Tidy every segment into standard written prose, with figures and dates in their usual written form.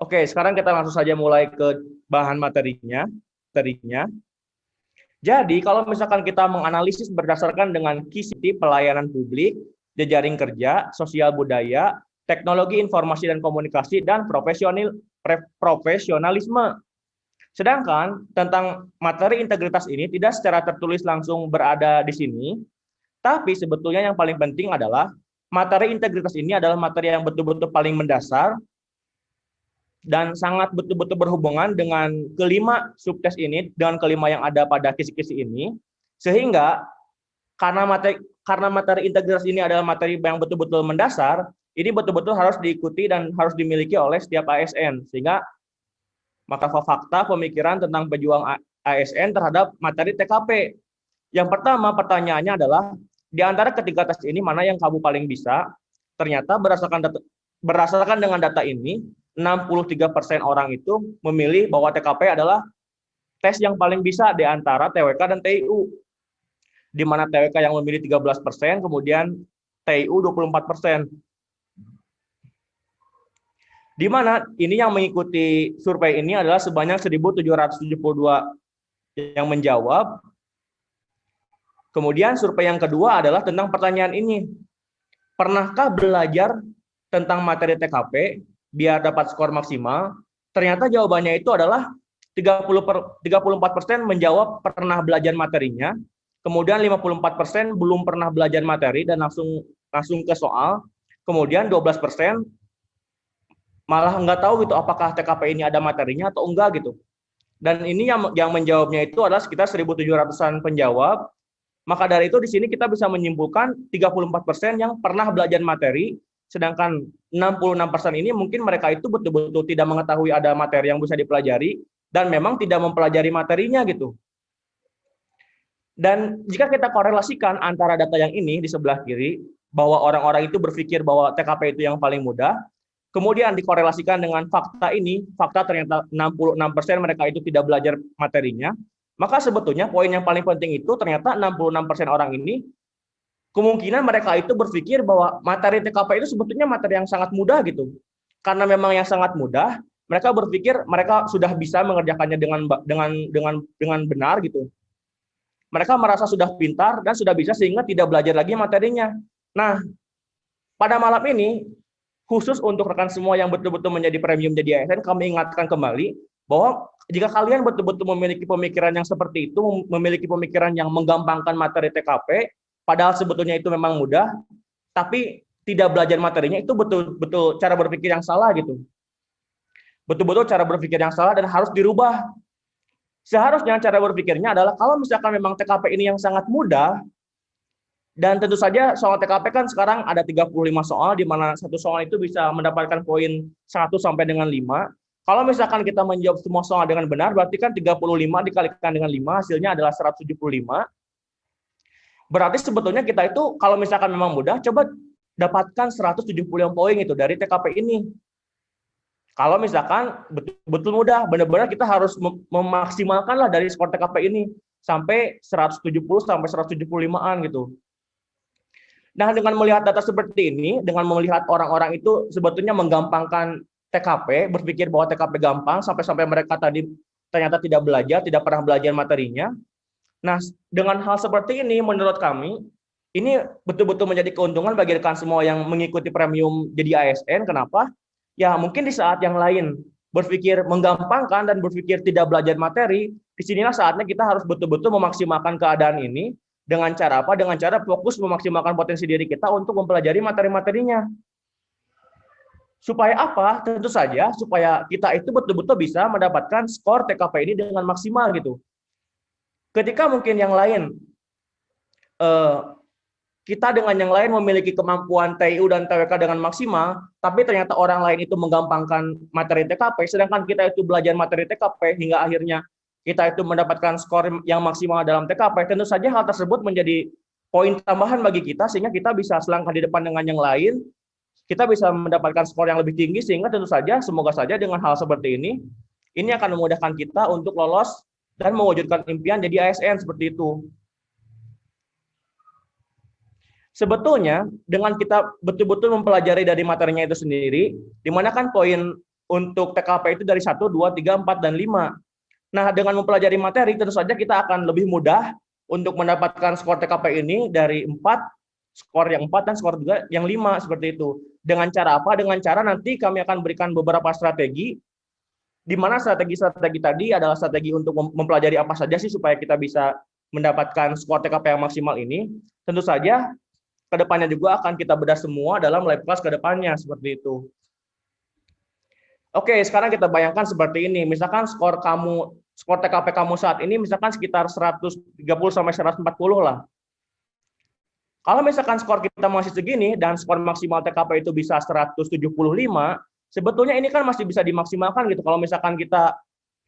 Oke, sekarang kita langsung saja mulai ke bahan materinya. Jadi, kalau misalkan kita menganalisis berdasarkan dengan KIST, pelayanan publik, jejaring kerja, sosial budaya, teknologi informasi dan komunikasi, dan profesionalisme. Sedangkan tentang materi integritas ini tidak secara tertulis langsung berada di sini, tapi sebetulnya yang paling penting adalah materi integritas ini adalah materi yang betul-betul paling mendasar dan sangat betul-betul berhubungan dengan kelima subtes ini, dengan kelima yang ada pada kisi-kisi ini, sehingga karena materi integritas ini adalah materi yang betul-betul mendasar, ini betul-betul harus diikuti dan harus dimiliki oleh setiap ASN, sehingga maka fakta pemikiran tentang pejuang ASN terhadap materi TKP. Yang pertama pertanyaannya adalah, di antara ketiga tes ini mana yang kamu paling bisa? Ternyata berdasarkan dengan data ini, 63% orang itu memilih bahwa TKP adalah tes yang paling bisa di antara TWK dan TIU. Di mana TWK yang memilih 13%, kemudian TIU 24%. Di mana ini yang mengikuti survei ini adalah sebanyak 1.772 yang menjawab. Kemudian survei yang kedua adalah tentang pertanyaan ini. Pernahkah belajar tentang materi TKP biar dapat skor maksimal? Ternyata jawabannya itu adalah 34% menjawab pernah belajar materinya, kemudian 54% belum pernah belajar materi dan langsung ke soal, kemudian 12% malah nggak tahu gitu apakah TKP ini ada materinya atau enggak gitu. Dan ini yang menjawabnya itu adalah sekitar 1.700-an penjawab. Maka dari itu di sini kita bisa menyimpulkan 34% yang pernah belajar materi, sedangkan 66% ini mungkin mereka itu betul-betul tidak mengetahui ada materi yang bisa dipelajari dan memang tidak mempelajari materinya gitu. Dan jika kita korelasikan antara data yang ini di sebelah kiri, bahwa orang-orang itu berpikir bahwa TKP itu yang paling mudah, kemudian dikorelasikan dengan fakta ini, fakta ternyata 66% mereka itu tidak belajar materinya, maka sebetulnya poin yang paling penting itu ternyata 66% orang ini kemungkinan mereka itu berpikir bahwa materi TKP itu sebetulnya materi yang sangat mudah gitu. Karena memang yang sangat mudah, mereka berpikir mereka sudah bisa mengerjakannya dengan benar gitu. Mereka merasa sudah pintar dan sudah bisa sehingga tidak belajar lagi materinya. Nah, pada malam ini khusus untuk rekan semua yang betul-betul menjadi premium jadi ASN, kami ingatkan kembali bahwa jika kalian betul-betul memiliki pemikiran yang seperti itu, memiliki pemikiran yang menggampangkan materi TKP, padahal sebetulnya itu memang mudah, tapi tidak belajar materinya, itu betul-betul cara berpikir yang salah gitu. Betul-betul cara berpikir yang salah dan harus dirubah. Seharusnya cara berpikirnya adalah kalau misalkan memang TKP ini yang sangat mudah, dan tentu saja soal TKP kan sekarang ada 35 soal, di mana satu soal itu bisa mendapatkan poin 1 sampai dengan 5. Kalau misalkan kita menjawab semua soal dengan benar, berarti kan 35 dikalikan dengan 5, hasilnya adalah 175. Berarti sebetulnya kita itu, kalau misalkan memang mudah, coba dapatkan 170 poin itu dari TKP ini. Kalau misalkan betul-betul mudah, benar-benar kita harus memaksimalkan lah dari skor TKP ini, sampai 170 sampai 175-an gitu. Nah, dengan melihat data seperti ini, dengan melihat orang-orang itu sebetulnya menggampangkan TKP, berpikir bahwa TKP gampang, sampai-sampai mereka tadi ternyata tidak belajar, tidak pernah belajar materinya. Nah, dengan hal seperti ini, menurut kami, ini betul-betul menjadi keuntungan bagi rekan semua yang mengikuti premium jadi ASN. Kenapa? Ya, mungkin di saat yang lain berpikir menggampangkan dan berpikir tidak belajar materi, disinilah saatnya kita harus betul-betul memaksimalkan keadaan ini. Dengan cara apa? Dengan cara fokus memaksimalkan potensi diri kita untuk mempelajari materi-materinya. Supaya apa? Tentu saja supaya kita itu betul-betul bisa mendapatkan skor TKP ini dengan maksimal gitu. Ketika mungkin yang lain, kita dengan yang lain memiliki kemampuan TIU dan TWK dengan maksimal, tapi ternyata orang lain itu menggampangkan materi TKP, sedangkan kita itu belajar materi TKP hingga akhirnya kita itu mendapatkan skor yang maksimal dalam TKP, tentu saja hal tersebut menjadi poin tambahan bagi kita, sehingga kita bisa selangkah di depan dengan yang lain, kita bisa mendapatkan skor yang lebih tinggi, sehingga tentu saja, semoga saja dengan hal seperti ini akan memudahkan kita untuk lolos dan mewujudkan impian jadi ASN seperti itu. Sebetulnya dengan kita betul-betul mempelajari dari materinya itu sendiri, di mana kan poin untuk TKP itu dari 1, 2, 3, 4, dan 5. Nah, dengan mempelajari materi, tentu saja kita akan lebih mudah untuk mendapatkan skor TKP ini dari 4, skor yang 4, dan skor juga yang 5, seperti itu. Dengan cara apa? Dengan cara nanti kami akan berikan beberapa strategi, di mana strategi-strategi tadi adalah strategi untuk mempelajari apa saja sih supaya kita bisa mendapatkan skor TKP yang maksimal ini. Tentu saja, kedepannya juga akan kita bedah semua dalam live class kedepannya, seperti itu. Oke, sekarang kita bayangkan seperti ini. Misalkan skor TKP kamu saat ini misalkan sekitar 130 sampai 140 lah. Kalau misalkan skor kita masih segini dan skor maksimal TKP itu bisa 175, sebetulnya ini kan masih bisa dimaksimalkan gitu. Kalau misalkan kita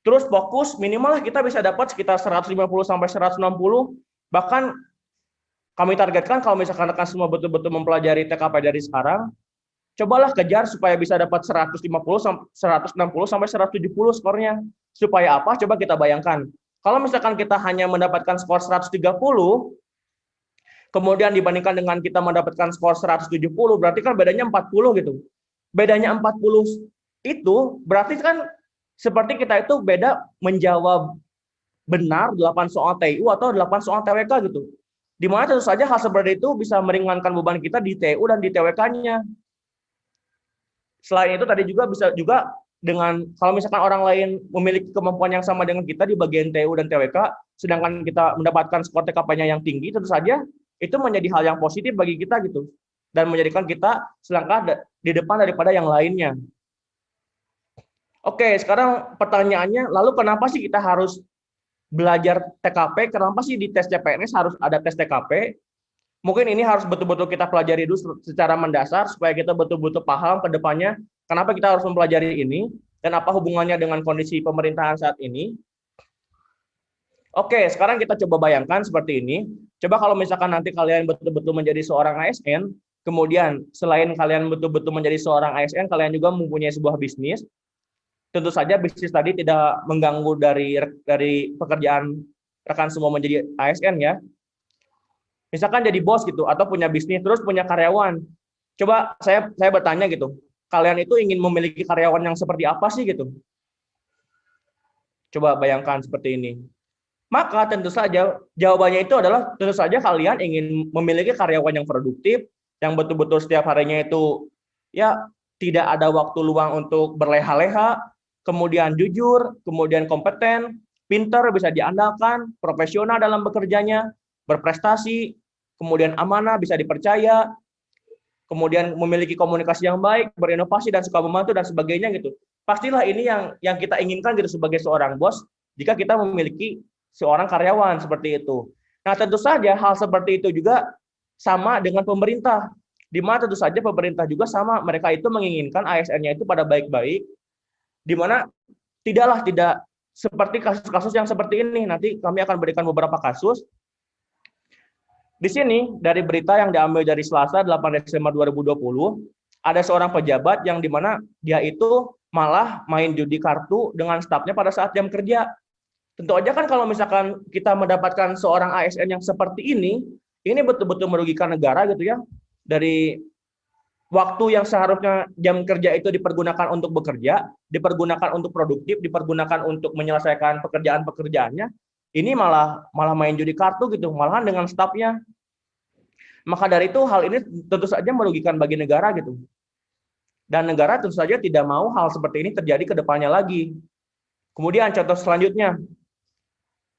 terus fokus, minimal kita bisa dapat sekitar 150 sampai 160. Bahkan kami targetkan kalau misalkan rekan semua betul-betul mempelajari TKP dari sekarang, cobalah kejar supaya bisa dapat 150, 160 sampai 170 skornya. Supaya apa? Coba kita bayangkan. Kalau misalkan kita hanya mendapatkan skor 130, kemudian dibandingkan dengan kita mendapatkan skor 170, berarti kan bedanya 40 gitu. Bedanya 40 itu berarti kan seperti kita itu beda menjawab benar 8 soal TIU atau 8 soal TWK gitu. Di mana tentu saja hal seperti itu bisa meringankan beban kita di TIU dan di TWK-nya. Selain itu tadi juga bisa juga dengan kalau misalkan orang lain memiliki kemampuan yang sama dengan kita di bagian TU dan TWK, sedangkan kita mendapatkan skor TKP-nya yang tinggi, tentu saja itu menjadi hal yang positif bagi kita gitu, dan menjadikan kita selangkah di depan daripada yang lainnya. Oke, sekarang pertanyaannya, lalu kenapa sih kita harus belajar TKP? Kenapa sih di tes CPNS harus ada tes TKP? Mungkin ini harus betul-betul kita pelajari dulu secara mendasar supaya kita betul-betul paham ke depannya kenapa kita harus mempelajari ini dan apa hubungannya dengan kondisi pemerintahan saat ini. Oke, sekarang kita coba bayangkan seperti ini. Coba kalau misalkan nanti kalian betul-betul menjadi seorang ASN, kemudian selain kalian betul-betul menjadi seorang ASN, kalian juga mempunyai sebuah bisnis. Tentu saja bisnis tadi tidak mengganggu dari pekerjaan rekan semua menjadi ASN ya. Misalkan jadi bos gitu atau punya bisnis terus punya karyawan. Coba saya bertanya gitu. Kalian itu ingin memiliki karyawan yang seperti apa sih gitu? Coba bayangkan seperti ini. Maka tentu saja jawabannya itu adalah tentu saja kalian ingin memiliki karyawan yang produktif, yang betul-betul setiap harinya itu ya tidak ada waktu luang untuk berleha-leha, kemudian jujur, kemudian kompeten, pintar, bisa diandalkan, profesional dalam bekerjanya, berprestasi, kemudian amanah, bisa dipercaya, kemudian memiliki komunikasi yang baik, berinovasi dan suka membantu dan sebagainya gitu. Pastilah ini yang kita inginkan gitu sebagai seorang bos jika kita memiliki seorang karyawan seperti itu. Nah, tentu saja hal seperti itu juga sama dengan pemerintah. Di mana tentu saja pemerintah juga sama, mereka itu menginginkan ASN-nya itu pada baik-baik, di mana tidak seperti kasus-kasus yang seperti ini. Nanti kami akan berikan beberapa kasus. Di sini dari berita yang diambil dari Selasa 8 Desember 2020, ada seorang pejabat yang dimana dia itu malah main judi kartu dengan stafnya pada saat jam kerja. Tentu aja kan kalau misalkan kita mendapatkan seorang ASN yang seperti ini betul-betul merugikan negara gitu ya. Dari waktu yang seharusnya jam kerja itu dipergunakan untuk bekerja, dipergunakan untuk produktif, dipergunakan untuk menyelesaikan pekerjaan-pekerjaannya, ini malah main judi kartu gitu, malahan dengan stafnya. Maka dari itu hal ini tentu saja merugikan bagi negara gitu. Dan negara tentu saja tidak mau hal seperti ini terjadi ke depannya lagi. Kemudian contoh selanjutnya,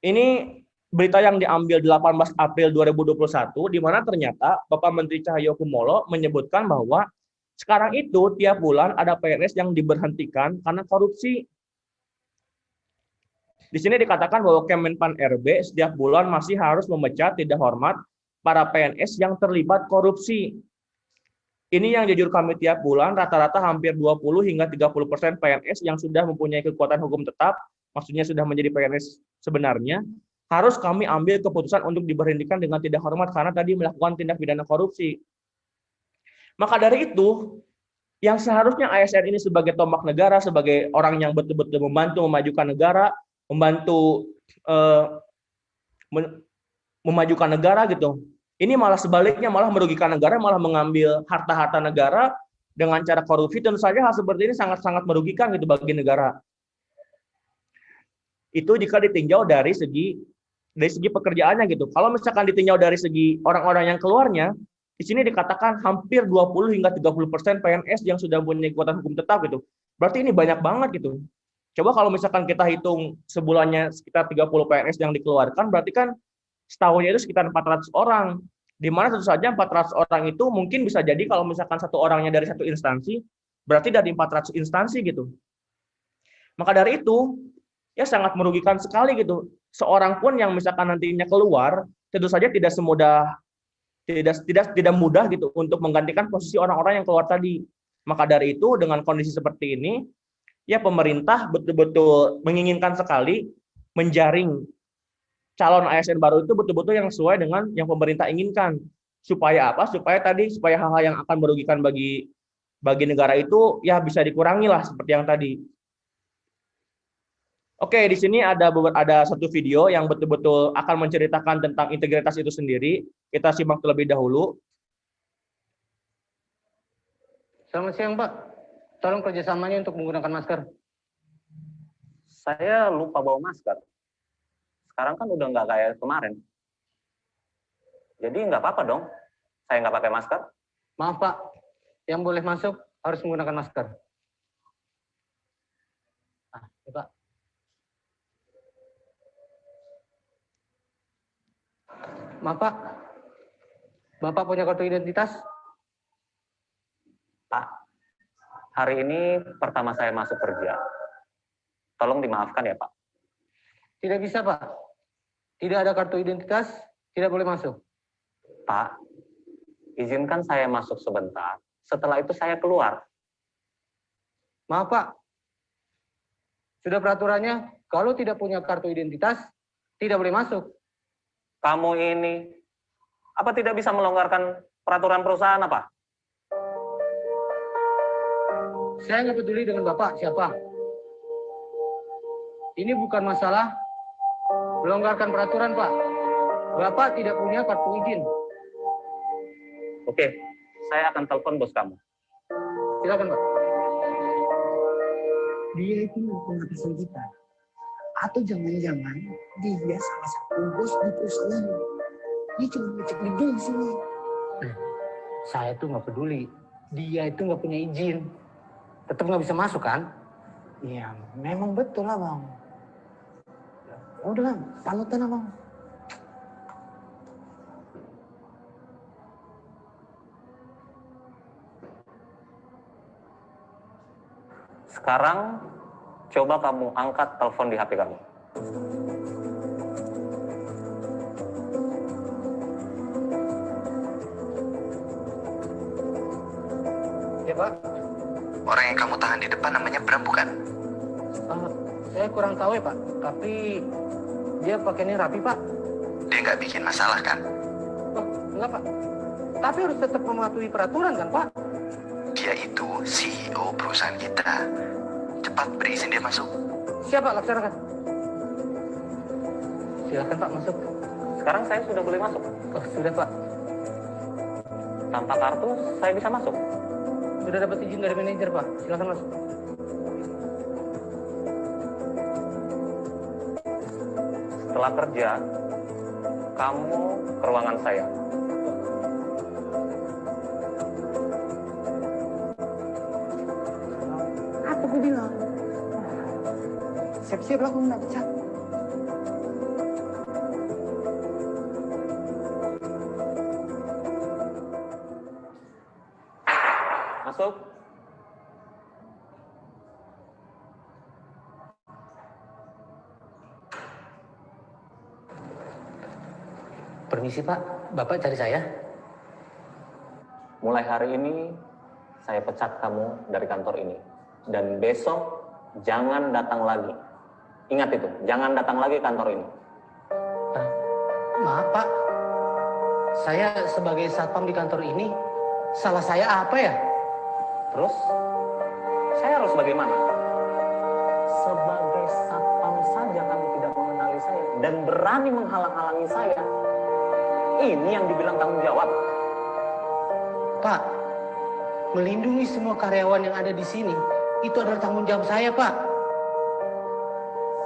ini berita yang diambil 18 April 2021, di mana ternyata Bapak Menteri Cahyokumolo menyebutkan bahwa sekarang itu tiap bulan ada PNS yang diberhentikan karena korupsi. Di sini dikatakan bahwa Kemenpan RB setiap bulan masih harus memecat tidak hormat para PNS yang terlibat korupsi. Ini yang jujur kami tiap bulan, rata-rata hampir 20 hingga 30% PNS yang sudah mempunyai kekuatan hukum tetap, maksudnya sudah menjadi PNS sebenarnya, harus kami ambil keputusan untuk diberhentikan dengan tidak hormat karena tadi melakukan tindak pidana korupsi. Maka dari itu, yang seharusnya ASN ini sebagai tombak negara, sebagai orang yang betul-betul membantu memajukan negara, membantu memajukan negara gitu. Ini malah sebaliknya, malah merugikan negara, malah mengambil harta-harta negara, dengan cara korupsi, tentu saja hal seperti ini sangat-sangat merugikan gitu bagi negara. Itu jika ditinjau dari segi pekerjaannya gitu. Kalau misalkan ditinjau dari segi orang-orang yang keluarnya, di sini dikatakan hampir 20 hingga 30% PNS yang sudah punya kekuatan hukum tetap gitu. Berarti ini banyak banget gitu. Coba kalau misalkan kita hitung sebulannya sekitar 30 PNS yang dikeluarkan, berarti kan setahunnya itu sekitar 400 orang. Di mana tentu saja 400 orang itu mungkin bisa jadi kalau misalkan satu orangnya dari satu instansi, berarti dari 400 instansi gitu. Maka dari itu, ya sangat merugikan sekali gitu. Seorang pun yang misalkan nantinya keluar, tentu saja tidak mudah gitu untuk menggantikan posisi orang-orang yang keluar tadi. Maka dari itu dengan kondisi seperti ini, ya pemerintah betul-betul menginginkan sekali menjaring calon ASN baru itu betul-betul yang sesuai dengan yang pemerintah inginkan. Supaya apa? Supaya hal-hal yang akan merugikan bagi negara itu ya bisa dikurangi lah seperti yang tadi. Oke, di sini ada satu video yang betul-betul akan menceritakan tentang integritas itu sendiri. Kita simak terlebih dahulu. Selamat siang, Pak. Tolong kerjasamanya untuk menggunakan masker. Saya lupa bawa masker. Sekarang kan udah nggak kayak kemarin. Jadi nggak apa-apa dong, saya nggak pakai masker. Maaf, Pak. Yang boleh masuk harus menggunakan masker. Ya, Pak. Maaf, Pak. Bapak punya kartu identitas? Pak, hari ini pertama saya masuk kerja. Tolong dimaafkan ya, Pak. Tidak bisa, Pak. Tidak ada kartu identitas, tidak boleh masuk. Pak, izinkan saya masuk sebentar. Setelah itu saya keluar. Maaf, Pak. Sudah peraturannya, kalau tidak punya kartu identitas, tidak boleh masuk. Kamu ini, apa tidak bisa melonggarkan peraturan perusahaan apa? Saya nggak peduli dengan Bapak siapa. Ini bukan masalah melonggarkan peraturan, Pak. Bapak tidak punya kartu izin. Oke, saya akan telepon bos kamu. Silakan, Pak. Dia itu mengatakan kita. Atau jangan-jangan dia salah satu bos di perusahaan. Dia cuma ngecek gedung sini. Saya tuh nggak peduli. Dia itu nggak punya izin. Tetap nggak bisa masuk kan? Ya, memang betul lah, Bang. Udah lah, panutan lah, Bang. Sekarang coba kamu angkat telepon di HP kamu. Ya, Pak. Orang yang kamu tahan di depan namanya Bram, bukan? Saya kurang tahu ya, Pak. Tapi dia pakainya rapi, Pak. Dia nggak bikin masalah, kan? Oh, enggak, Pak. Tapi harus tetap mematuhi peraturan, kan, Pak? Dia itu CEO perusahaan kita. Cepat beri izin dia masuk. Siapa laksanakan? Silakan, Pak, masuk. Sekarang saya sudah boleh masuk. Oh, sudah, Pak. Tanpa kartu, saya bisa masuk. Sudah dapat izin dari manajer, Pak. Silakan masuk. Setelah kerja, kamu ke ruangan saya. Apa gue bilang? Siap-siap lah, gue nggak pecat. Masuk. Permisi, Pak. Bapak cari saya? Mulai hari ini, saya pecat kamu dari kantor ini. Dan besok, jangan datang lagi. Ingat itu, jangan datang lagi ke kantor ini. Maaf, Pak. Saya sebagai satpam di kantor ini, salah saya apa ya? Terus, saya harus bagaimana? Sebagai satpam saja kamu tidak mengenali saya dan berani menghalang-halangi saya. Ini yang dibilang tanggung jawab. Pak, melindungi semua karyawan yang ada di sini, itu adalah tanggung jawab saya, Pak.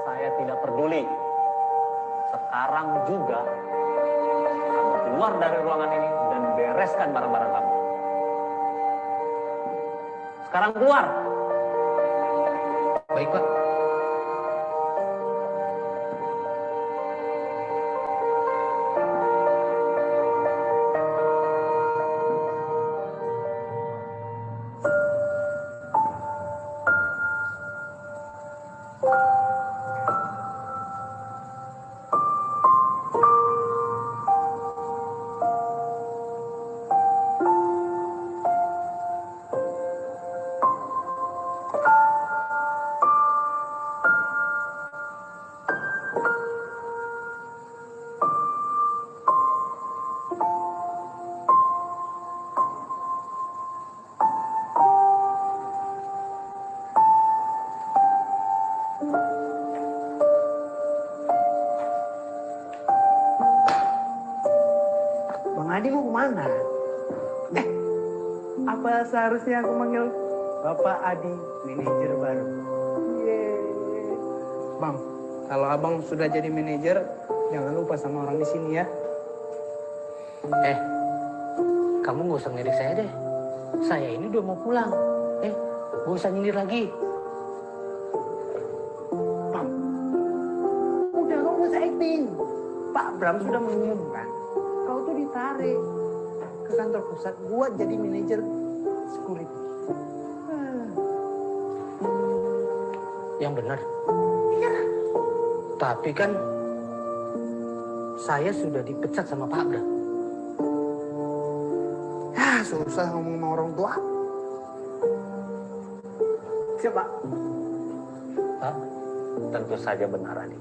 Saya tidak peduli. Sekarang juga, kamu keluar dari ruangan ini dan bereskan barang-barang kamu. Sekarang keluar. Baik, Pak. Bang Adi mau kemana? Apa seharusnya aku manggil Bapak Adi, manajer baru? Yeay. Bang, kalau abang sudah jadi manajer, jangan lupa sama orang di sini ya. Kamu nggak usah ngelirik saya deh. Saya ini udah mau pulang. Nggak usah nyindir lagi. Bang, udah lo nggak usah acting. Pak Bram sudah mengumumkan kau tuh ditarik ke kantor pusat buat jadi manajer security. Yang benar. Tapi kan saya sudah dipecat sama Pak Bram. Ya, susah ngomong sama orang tua. Siapa? Pak, tentu saja benar, Adi.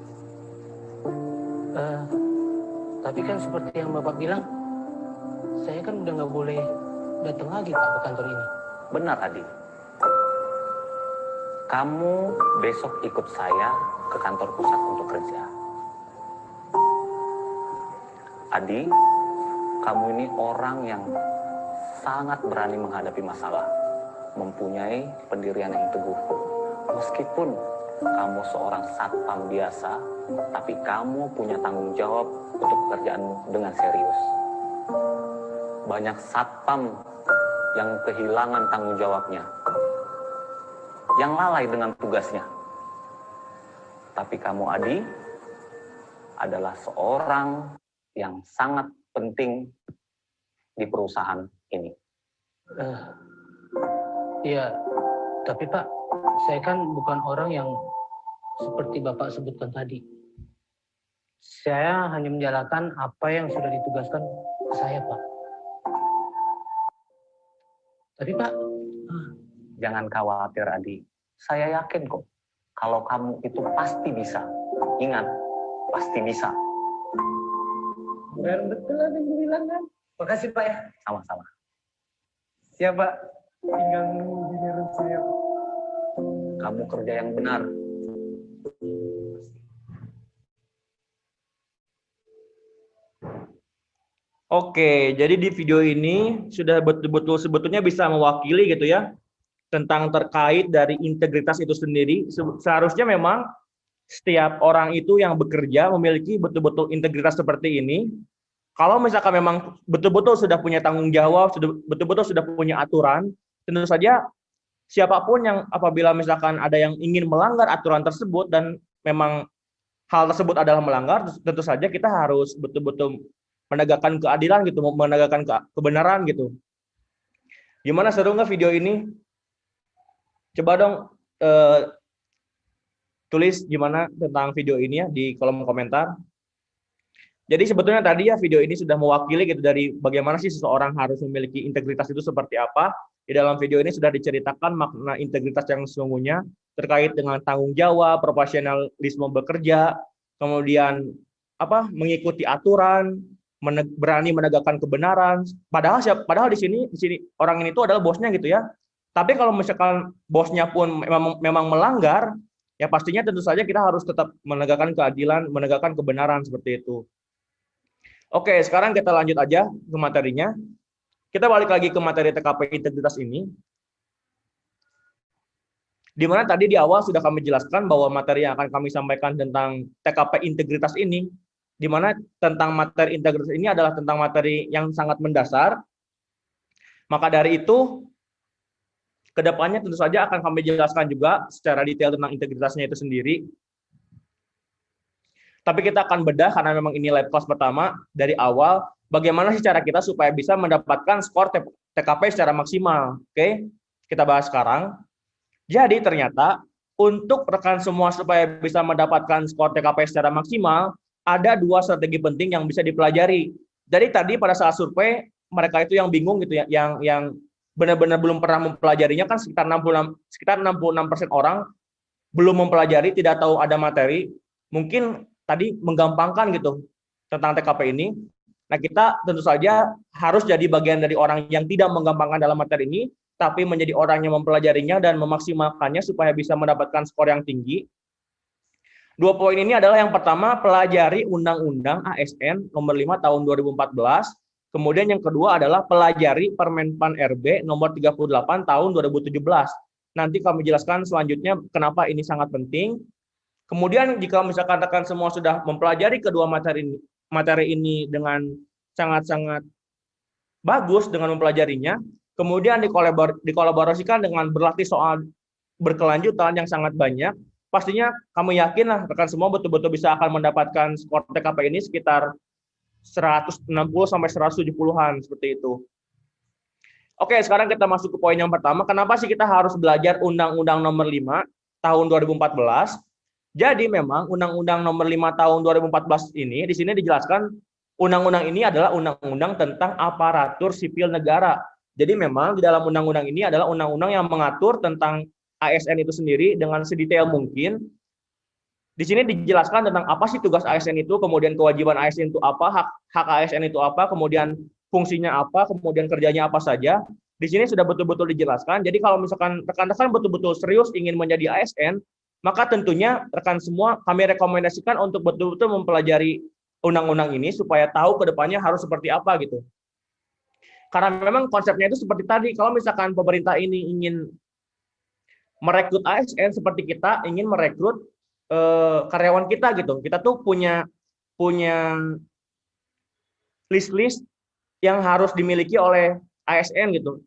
Tapi kan seperti yang Bapak bilang, saya kan udah nggak boleh datang lagi, Pak, ke kantor ini. Benar, Adi. Kamu besok ikut saya ke kantor pusat untuk kerja. Adi, kamu ini orang yang sangat berani menghadapi masalah, mempunyai pendirian yang teguh. Meskipun kamu seorang satpam biasa, tapi kamu punya tanggung jawab untuk pekerjaanmu dengan serius. Banyak satpam yang kehilangan tanggung jawabnya, yang lalai dengan tugasnya. Tapi kamu, Adi, adalah seorang yang sangat penting di perusahaan ini. Iya, tapi Pak, saya kan bukan orang yang seperti Bapak sebutkan tadi. Saya hanya menjalankan apa yang sudah ditugaskan ke saya, Pak. Tapi Pak, jangan khawatir, Adi. Saya yakin kok, kalau kamu itu pasti bisa. Ingat, pasti bisa. Betul apa yang gue bilang kan? Makasih Pak ya. Sama-sama. Siap Pak. Tinggal nunggu giliran saya. Kamu kerja yang benar. Oke, jadi di video ini sudah betul-betul sebetulnya bisa mewakili gitu ya tentang terkait dari integritas itu sendiri. Seharusnya memang setiap orang itu yang bekerja memiliki betul-betul integritas seperti ini. Kalau misalkan memang betul-betul sudah punya tanggung jawab, betul-betul sudah punya aturan, tentu saja siapapun yang apabila misalkan ada yang ingin melanggar aturan tersebut dan memang hal tersebut adalah melanggar, tentu saja kita harus betul-betul menegakkan keadilan gitu, menegakkan kebenaran gitu. Gimana, seru nggak video ini? Coba dong tulis gimana tentang video ini ya di kolom komentar. Jadi sebetulnya tadi ya video ini sudah mewakili gitu dari bagaimana sih seseorang harus memiliki integritas itu seperti apa. Di dalam video ini sudah diceritakan makna integritas yang sesungguhnya terkait dengan tanggung jawab, profesionalisme bekerja, kemudian mengikuti aturan, berani menegakkan kebenaran. Padahal di sini orang ini tuh adalah bosnya gitu ya. Tapi kalau misalkan bosnya pun memang melanggar, ya pastinya tentu saja kita harus tetap menegakkan keadilan, menegakkan kebenaran seperti itu. Oke, sekarang kita lanjut aja ke materinya. Kita balik lagi ke materi TKP integritas ini, di mana tadi di awal sudah kami jelaskan bahwa materi yang akan kami sampaikan tentang TKP integritas ini, di mana tentang materi integritas ini adalah tentang materi yang sangat mendasar. Maka dari itu, kedepannya tentu saja akan kami jelaskan juga secara detail tentang integritasnya itu sendiri. Tapi kita akan bedah karena memang ini live class pertama dari awal, bagaimana sih cara kita supaya bisa mendapatkan skor TKP secara maksimal. Oke, kita bahas sekarang. Jadi ternyata untuk rekan semua supaya bisa mendapatkan skor TKP secara maksimal, ada 2 strategi penting yang bisa dipelajari. Jadi tadi pada saat survei, mereka itu yang bingung gitu ya, yang benar-benar belum pernah mempelajarinya kan sekitar 66% orang belum mempelajari, tidak tahu ada materi, mungkin tadi menggampangkan gitu tentang TKP ini. Nah, kita tentu saja harus jadi bagian dari orang yang tidak menggampangkan dalam materi ini, tapi menjadi orang yang mempelajarinya dan memaksimalkannya supaya bisa mendapatkan skor yang tinggi. 2 poin ini adalah yang pertama, pelajari Undang-Undang ASN nomor 5 tahun 2014. Kemudian yang kedua adalah pelajari Permenpan RB nomor 38 tahun 2017. Nanti kami jelaskan selanjutnya kenapa ini sangat penting. Kemudian jika misalkan rekan semua sudah mempelajari kedua materi ini dengan sangat-sangat bagus dengan mempelajarinya, kemudian dikolaborasikan dengan berlatih soal berkelanjutan yang sangat banyak, pastinya kami yakin lah rekan semua betul-betul bisa akan mendapatkan skor TKP ini sekitar 160 sampai 170-an seperti itu. Oke, sekarang kita masuk ke poin yang pertama. Kenapa sih kita harus belajar Undang-Undang nomor 5 tahun 2014? Jadi memang Undang-Undang nomor 5 tahun 2014 ini, di sini dijelaskan undang-undang ini adalah undang-undang tentang aparatur sipil negara. Jadi memang di dalam undang-undang ini adalah undang-undang yang mengatur tentang ASN itu sendiri dengan sedetail mungkin. Di sini dijelaskan tentang apa sih tugas ASN itu, kemudian kewajiban ASN itu apa, hak ASN itu apa, kemudian fungsinya apa, kemudian kerjanya apa saja. Di sini sudah betul-betul dijelaskan. Jadi kalau misalkan rekan-rekan betul-betul serius ingin menjadi ASN, maka tentunya rekan semua kami rekomendasikan untuk betul-betul mempelajari undang-undang ini supaya tahu ke depannya harus seperti apa gitu. Karena memang konsepnya itu seperti tadi, kalau misalkan pemerintah ini ingin merekrut ASN seperti kita ingin merekrut karyawan kita gitu. Kita tuh punya list-list yang harus dimiliki oleh ASN gitu.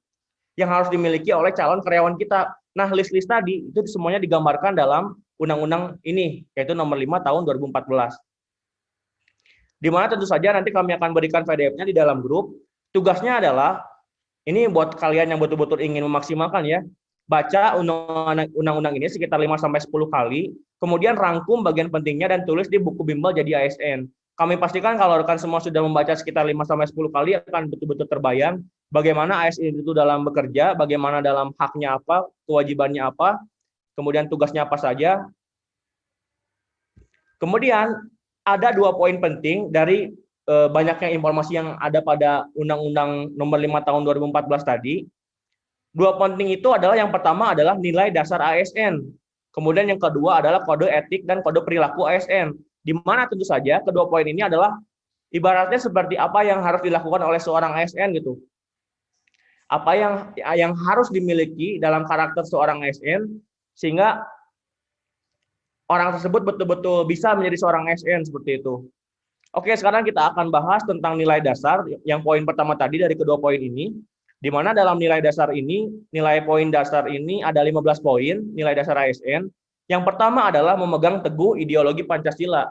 Yang harus dimiliki oleh calon karyawan kita. Nah, list-list tadi itu semuanya digambarkan dalam undang-undang ini, yaitu nomor 5 tahun 2014. Di mana tentu saja nanti kami akan berikan PDF-nya di dalam grup. Tugasnya adalah, ini buat kalian yang betul-betul ingin memaksimalkan ya, baca undang-undang ini sekitar 5-10 kali, kemudian rangkum bagian pentingnya dan tulis di buku bimbel jadi ASN. Kami pastikan kalau rekan semua sudah membaca sekitar 5-10 kali akan betul-betul terbayang bagaimana ASN itu dalam bekerja, bagaimana dalam haknya apa, kewajibannya apa, kemudian tugasnya apa saja. Kemudian ada 2 poin penting dari banyaknya informasi yang ada pada Undang-Undang nomor 5 tahun 2014 tadi. 2 penting itu adalah yang pertama adalah nilai dasar ASN. Kemudian yang kedua adalah kode etik dan kode perilaku ASN. Di mana tentu saja kedua poin ini adalah ibaratnya seperti apa yang harus dilakukan oleh seorang ASN gitu. Apa yang harus dimiliki dalam karakter seorang ASN sehingga orang tersebut betul-betul bisa menjadi seorang ASN seperti itu. Oke, sekarang kita akan bahas tentang nilai dasar yang poin pertama tadi dari kedua poin ini. Di mana dalam nilai dasar ini, nilai poin dasar ini ada 15 poin, nilai dasar ASN. Yang pertama adalah memegang teguh ideologi Pancasila.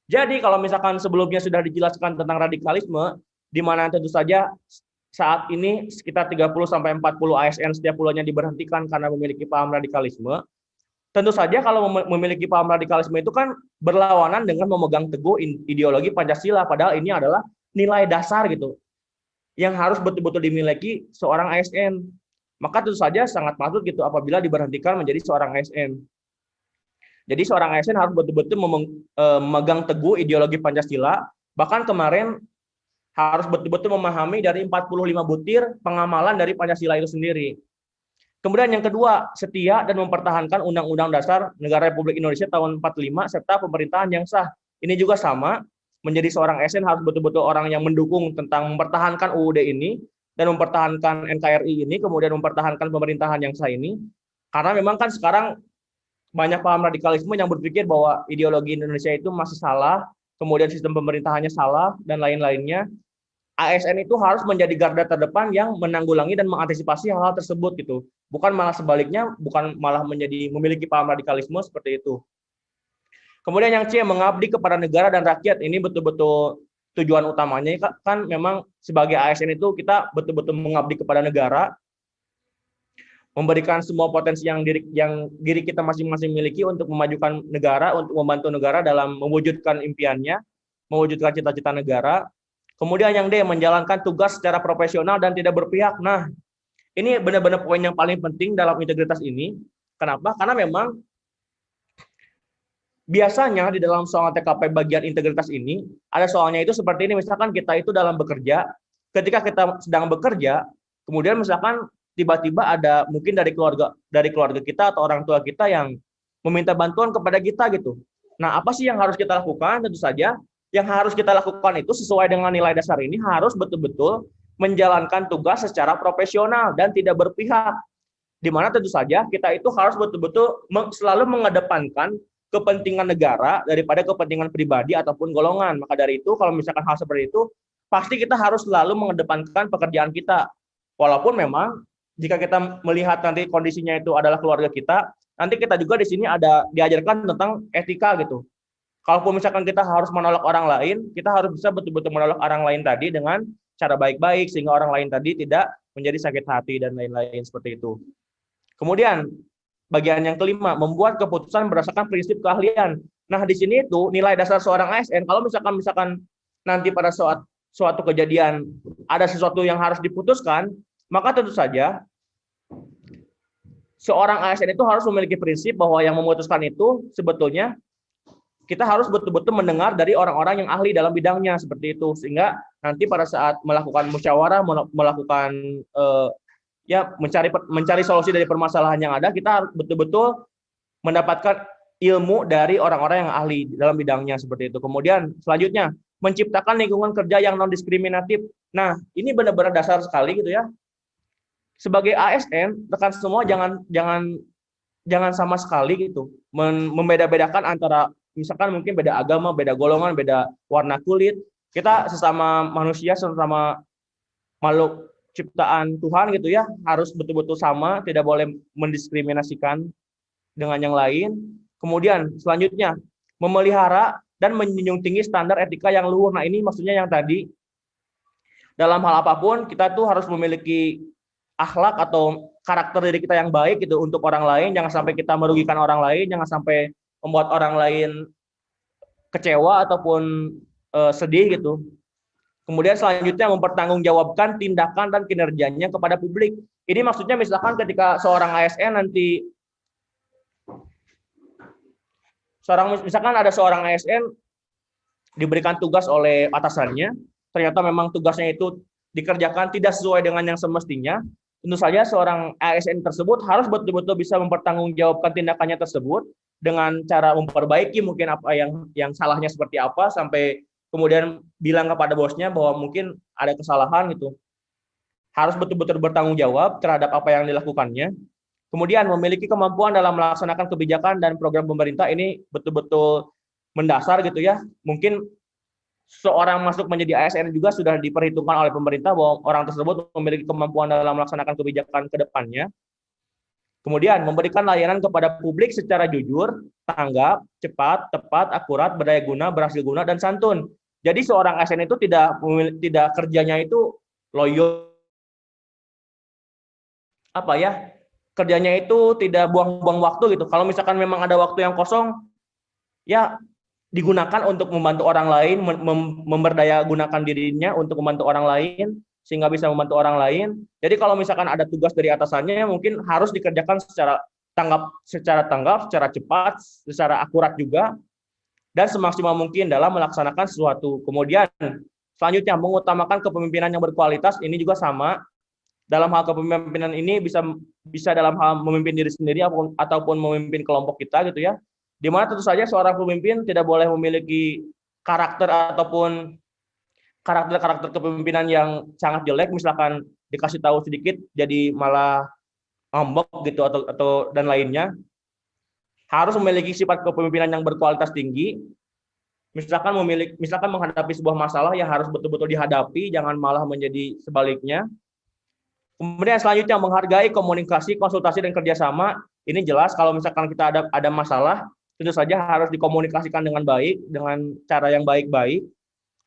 Jadi kalau misalkan sebelumnya sudah dijelaskan tentang radikalisme, di mana tentu saja saat ini sekitar 30-40 ASN setiap bulannya diberhentikan karena memiliki paham radikalisme. Tentu saja kalau memiliki paham radikalisme itu kan berlawanan dengan memegang teguh ideologi Pancasila, padahal ini adalah nilai dasar gitu, yang harus betul-betul dimiliki seorang ASN. Maka tentu saja sangat patut gitu apabila diberhentikan menjadi seorang ASN. Jadi seorang ASN harus betul-betul memegang teguh ideologi Pancasila, bahkan kemarin harus betul-betul memahami dari 45 butir pengamalan dari Pancasila itu sendiri. Kemudian yang kedua, setia dan mempertahankan Undang-Undang Dasar Negara Republik Indonesia tahun 45 serta pemerintahan yang sah. Ini juga sama, menjadi seorang ASN harus betul-betul orang yang mendukung tentang mempertahankan UUD ini, dan mempertahankan NKRI ini, kemudian mempertahankan pemerintahan yang sah ini. Karena memang kan sekarang banyak paham radikalisme yang berpikir bahwa ideologi Indonesia itu masih salah, kemudian sistem pemerintahannya salah, dan lain-lainnya. ASN itu harus menjadi garda terdepan yang menanggulangi dan mengantisipasi hal-hal tersebut gitu. Bukan malah sebaliknya, bukan malah menjadi memiliki paham radikalisme seperti itu. Kemudian yang C, mengabdi kepada negara dan rakyat. Ini betul-betul tujuan utamanya kan memang sebagai ASN itu kita betul-betul mengabdi kepada negara, memberikan semua potensi yang diri kita masing-masing miliki untuk memajukan negara, untuk membantu negara dalam mewujudkan impiannya, mewujudkan cita-cita negara. Kemudian yang D, menjalankan tugas secara profesional dan tidak berpihak. Nah, ini benar-benar poin yang paling penting dalam integritas ini. Kenapa? Karena memang biasanya di dalam soal TKP bagian integritas ini, ada soalnya itu seperti ini, misalkan kita itu dalam bekerja, ketika kita sedang bekerja, kemudian misalkan tiba-tiba ada mungkin dari keluarga kita atau orang tua kita yang meminta bantuan kepada kita gitu. Nah, apa sih yang harus kita lakukan? Tentu saja yang harus kita lakukan itu sesuai dengan nilai dasar ini harus betul-betul menjalankan tugas secara profesional dan tidak berpihak. Di mana tentu saja kita itu harus betul-betul selalu mengedepankan kepentingan negara daripada kepentingan pribadi ataupun golongan. Maka dari itu kalau misalkan hal seperti itu, pasti kita harus selalu mengedepankan pekerjaan kita. Walaupun memang jika kita melihat nanti kondisinya itu adalah keluarga kita, nanti kita juga di sini ada diajarkan tentang etika gitu. Kalaupun misalkan kita harus menolak orang lain, kita harus bisa betul-betul menolak orang lain tadi dengan cara baik-baik sehingga orang lain tadi tidak menjadi sakit hati dan lain-lain seperti itu. Kemudian bagian yang kelima, membuat keputusan berdasarkan prinsip keahlian. Nah, di sini itu nilai dasar seorang ASN kalau misalkan nanti pada suatu kejadian ada sesuatu yang harus diputuskan, maka tentu saja seorang ASN itu harus memiliki prinsip bahwa yang memutuskan itu sebetulnya kita harus betul-betul mendengar dari orang-orang yang ahli dalam bidangnya seperti itu, sehingga nanti pada saat melakukan musyawarah, melakukan mencari solusi dari permasalahan yang ada, kita harus betul-betul mendapatkan ilmu dari orang-orang yang ahli dalam bidangnya seperti itu. Kemudian selanjutnya menciptakan lingkungan kerja yang non diskriminatif. Nah, ini benar-benar dasar sekali gitu ya. Sebagai ASN, rekan semua jangan sama sekali gitu membeda-bedakan antara misalkan mungkin beda agama, beda golongan, beda warna kulit. Kita sesama manusia, sesama makhluk ciptaan Tuhan gitu ya, harus betul-betul sama, tidak boleh mendiskriminasikan dengan yang lain. Kemudian selanjutnya memelihara dan menjunjung tinggi standar etika yang luhur. Nah, ini maksudnya yang tadi dalam hal apapun kita tuh harus memiliki akhlak atau karakter diri kita yang baik gitu untuk orang lain. Jangan sampai kita merugikan orang lain, jangan sampai membuat orang lain kecewa ataupun sedih gitu. Kemudian selanjutnya mempertanggungjawabkan tindakan dan kinerjanya kepada publik. Ini maksudnya misalkan ketika seorang ASN nanti misalkan ada seorang ASN diberikan tugas oleh atasannya, ternyata memang tugasnya itu dikerjakan tidak sesuai dengan yang semestinya, tentu saja seorang ASN tersebut harus betul-betul bisa mempertanggungjawabkan tindakannya tersebut dengan cara memperbaiki mungkin apa yang salahnya seperti apa, sampai kemudian bilang kepada bosnya bahwa mungkin ada kesalahan gitu. Harus betul-betul bertanggung jawab terhadap apa yang dilakukannya. Kemudian memiliki kemampuan dalam melaksanakan kebijakan dan program pemerintah, ini betul-betul mendasar gitu ya. Mungkin seorang masuk menjadi ASN juga sudah diperhitungkan oleh pemerintah bahwa orang tersebut memiliki kemampuan dalam melaksanakan kebijakan ke depannya. Kemudian memberikan layanan kepada publik secara jujur, tanggap, cepat, tepat, akurat, berdaya guna, berhasil guna, dan santun. Jadi seorang ASN itu tidak kerjanya itu loyo, kerjanya itu tidak buang-buang waktu gitu. Kalau misalkan memang ada waktu yang kosong, ya digunakan untuk membantu orang lain, memberdaya gunakan dirinya untuk membantu orang lain, sehingga bisa membantu orang lain. Jadi kalau misalkan ada tugas dari atasannya, mungkin harus dikerjakan secara tanggap, secara cepat, secara akurat juga, dan semaksimal mungkin dalam melaksanakan sesuatu. Kemudian selanjutnya mengutamakan kepemimpinan yang berkualitas, ini juga sama. Dalam hal kepemimpinan ini bisa dalam hal memimpin diri sendiri ataupun memimpin kelompok kita gitu ya. Di mana tentu saja seorang pemimpin tidak boleh memiliki karakter ataupun karakter-karakter kepemimpinan yang sangat jelek, misalkan dikasih tahu sedikit jadi malah ngambek gitu atau dan lainnya, harus memiliki sifat kepemimpinan yang berkualitas tinggi. Misalkan menghadapi sebuah masalah yang harus betul-betul dihadapi, jangan malah menjadi sebaliknya. Kemudian selanjutnya menghargai komunikasi, konsultasi dan kerjasama. Ini jelas kalau misalkan kita ada masalah, tentu saja harus dikomunikasikan dengan baik, dengan cara yang baik-baik,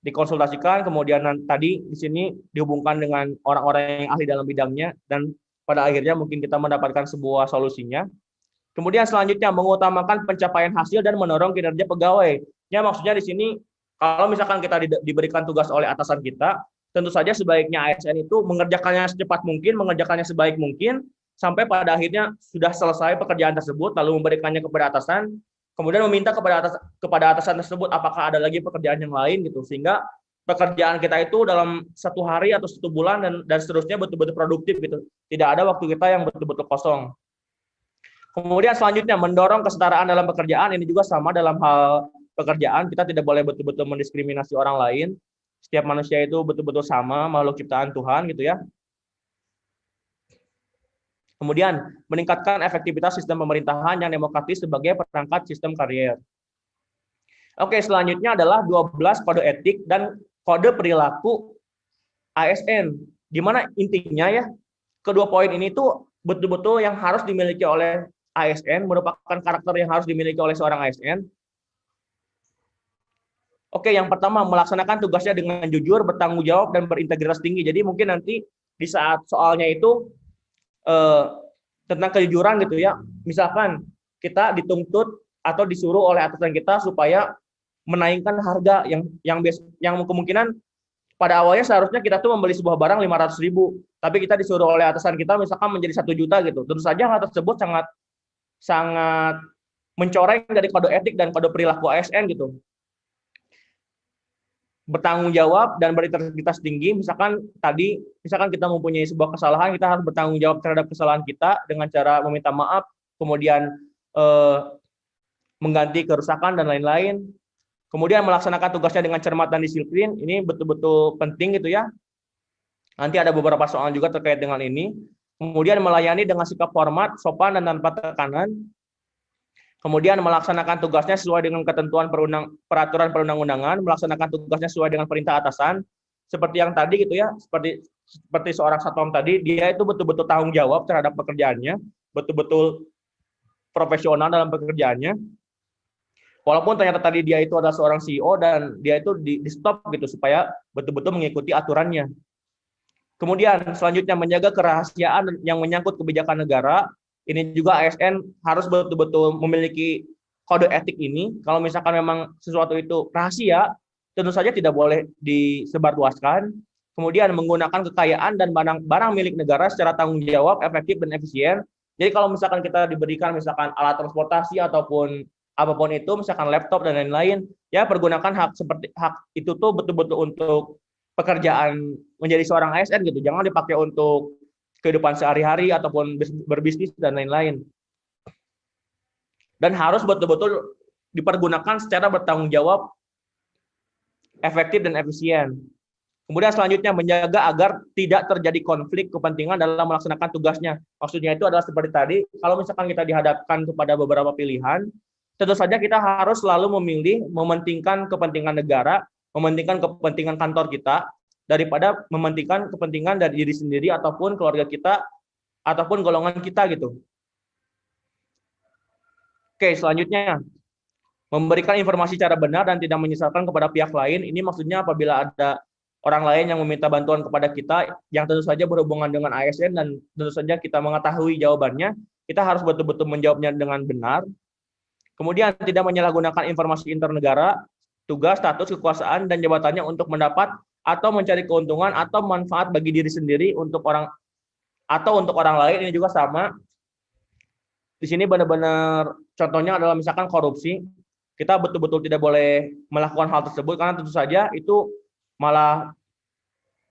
dikonsultasikan. Kemudian tadi di sini dihubungkan dengan orang-orang yang ahli dalam bidangnya, dan pada akhirnya mungkin kita mendapatkan sebuah solusinya. Kemudian selanjutnya mengutamakan pencapaian hasil dan mendorong kinerja pegawai. Ya, maksudnya di sini kalau misalkan kita diberikan tugas oleh atasan kita, tentu saja sebaiknya ASN itu mengerjakannya secepat mungkin, mengerjakannya sebaik mungkin, sampai pada akhirnya sudah selesai pekerjaan tersebut, lalu memberikannya kepada atasan, kemudian meminta kepada atasan tersebut apakah ada lagi pekerjaan yang lain gitu, sehingga pekerjaan kita itu dalam 1 hari atau 1 bulan dan seterusnya betul-betul produktif gitu. Tidak ada waktu kita yang betul-betul kosong. Kemudian selanjutnya mendorong kesetaraan dalam pekerjaan. Ini juga sama dalam hal pekerjaan, kita tidak boleh betul-betul mendiskriminasi orang lain. Setiap manusia itu betul-betul sama, makhluk ciptaan Tuhan gitu ya. Kemudian meningkatkan efektivitas sistem pemerintahan yang demokratis sebagai perangkat sistem karier. Oke, selanjutnya adalah 12 kode etik dan kode perilaku ASN. Gimana intinya ya? Kedua poin ini tuh betul-betul yang harus dimiliki oleh ASN, merupakan karakter yang harus dimiliki oleh seorang ASN. Oke, yang pertama melaksanakan tugasnya dengan jujur, bertanggung jawab, dan berintegritas tinggi. Jadi mungkin nanti di saat soalnya itu tentang kejujuran gitu ya. Misalkan kita dituntut atau disuruh oleh atasan kita supaya menaikkan harga yang kemungkinan pada awalnya seharusnya kita tuh membeli sebuah barang 500.000, tapi kita disuruh oleh atasan kita misalkan menjadi 1 juta gitu. Tentu saja hal tersebut sangat mencoreng dari kode etik dan kode perilaku ASN gitu. Bertanggung jawab dan berintegritas tinggi. Misalkan kita mempunyai sebuah kesalahan, kita harus bertanggung jawab terhadap kesalahan kita dengan cara meminta maaf, kemudian mengganti kerusakan dan lain-lain. Kemudian melaksanakan tugasnya dengan cermat dan disiplin. Ini betul-betul penting gitu ya. Nanti ada beberapa soal juga terkait dengan ini. Kemudian melayani dengan sikap hormat, sopan, dan tanpa tekanan. Kemudian melaksanakan tugasnya sesuai dengan ketentuan peraturan perundang-undangan, melaksanakan tugasnya sesuai dengan perintah atasan, seperti yang tadi gitu ya, seperti seorang satpam tadi, dia itu betul-betul tanggung jawab terhadap pekerjaannya, betul-betul profesional dalam pekerjaannya. Walaupun ternyata tadi dia itu adalah seorang CEO dan dia itu di stop gitu supaya betul-betul mengikuti aturannya. Kemudian selanjutnya menjaga kerahasiaan yang menyangkut kebijakan negara. Ini juga ASN harus betul-betul memiliki kode etik ini. Kalau misalkan memang sesuatu itu rahasia, tentu saja tidak boleh disebarluaskan. Kemudian menggunakan kekayaan dan barang milik negara secara tanggung jawab, efektif, dan efisien. Jadi kalau misalkan kita diberikan misalkan alat transportasi ataupun apapun itu, misalkan laptop dan lain-lain, ya pergunakan hak itu tuh betul-betul untuk pekerjaan menjadi seorang ASN gitu. Jangan dipakai untuk kehidupan sehari-hari ataupun berbisnis dan lain-lain. Dan harus betul-betul dipergunakan secara bertanggung jawab, efektif dan efisien. Kemudian selanjutnya menjaga agar tidak terjadi konflik kepentingan dalam melaksanakan tugasnya. Maksudnya itu adalah seperti tadi, kalau misalkan kita dihadapkan kepada beberapa pilihan, tentu saja kita harus selalu memilih mementingkan kepentingan negara, mementingkan kepentingan kantor kita, daripada mementingkan kepentingan dari diri sendiri ataupun keluarga kita ataupun golongan kita gitu. Oke, selanjutnya memberikan informasi secara benar dan tidak menyesatkan kepada pihak lain. Ini maksudnya apabila ada orang lain yang meminta bantuan kepada kita yang tentu saja berhubungan dengan ASN dan tentu saja kita mengetahui jawabannya, kita harus betul-betul menjawabnya dengan benar. Kemudian tidak menyalahgunakan informasi internegara, tugas, status, kekuasaan, dan jabatannya untuk mendapat atau mencari keuntungan atau manfaat bagi diri sendiri untuk orang lain. Ini juga sama. Di sini benar-benar contohnya adalah misalkan korupsi. Kita betul-betul tidak boleh melakukan hal tersebut karena tentu saja itu malah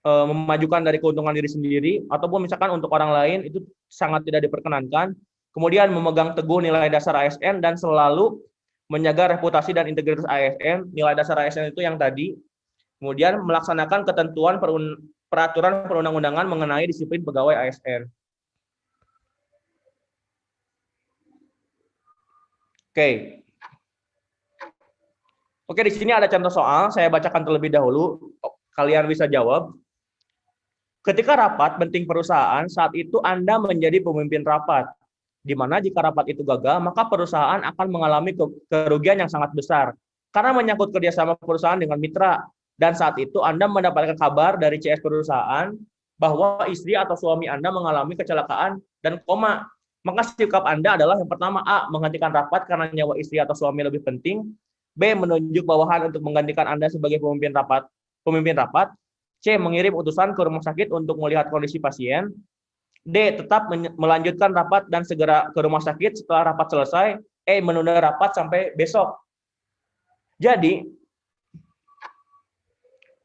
memajukan dari keuntungan diri sendiri ataupun misalkan untuk orang lain itu sangat tidak diperkenankan. Kemudian memegang teguh nilai dasar ASN dan selalu menjaga reputasi dan integritas ASN. Nilai dasar ASN itu yang tadi Kemudian melaksanakan ketentuan peraturan perundang-undangan mengenai disiplin pegawai ASN. Oke. Oke, di sini ada contoh soal, saya bacakan terlebih dahulu, kalian bisa jawab. Ketika rapat penting perusahaan, saat itu Anda menjadi pemimpin rapat, di mana jika rapat itu gagal, maka perusahaan akan mengalami kerugian yang sangat besar, karena menyangkut kerjasama perusahaan dengan mitra, dan saat itu Anda mendapatkan kabar dari CS perusahaan, bahwa istri atau suami Anda mengalami kecelakaan, dan koma. Maka sikap Anda adalah yang pertama, A, menghentikan rapat karena nyawa istri atau suami lebih penting, B, menunjuk bawahan untuk menggantikan Anda sebagai pemimpin rapat, C, mengirim utusan ke rumah sakit untuk melihat kondisi pasien, D, tetap melanjutkan rapat dan segera ke rumah sakit setelah rapat selesai, E, menunda rapat sampai besok. Jadi,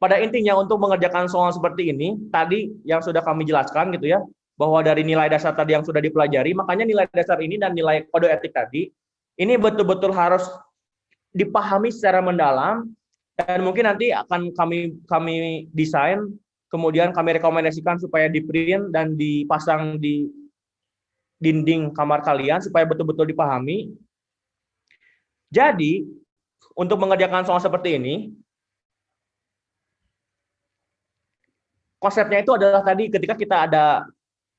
pada intinya untuk mengerjakan soal seperti ini, tadi yang sudah kami jelaskan gitu ya, bahwa dari nilai dasar tadi yang sudah dipelajari, makanya nilai dasar ini dan nilai kode etik tadi, ini betul-betul harus dipahami secara mendalam, dan mungkin nanti akan kami desain, kemudian kami rekomendasikan supaya di-print dan dipasang di dinding kamar kalian supaya betul-betul dipahami. Jadi, untuk mengerjakan soal seperti ini, konsepnya itu adalah tadi ketika kita ada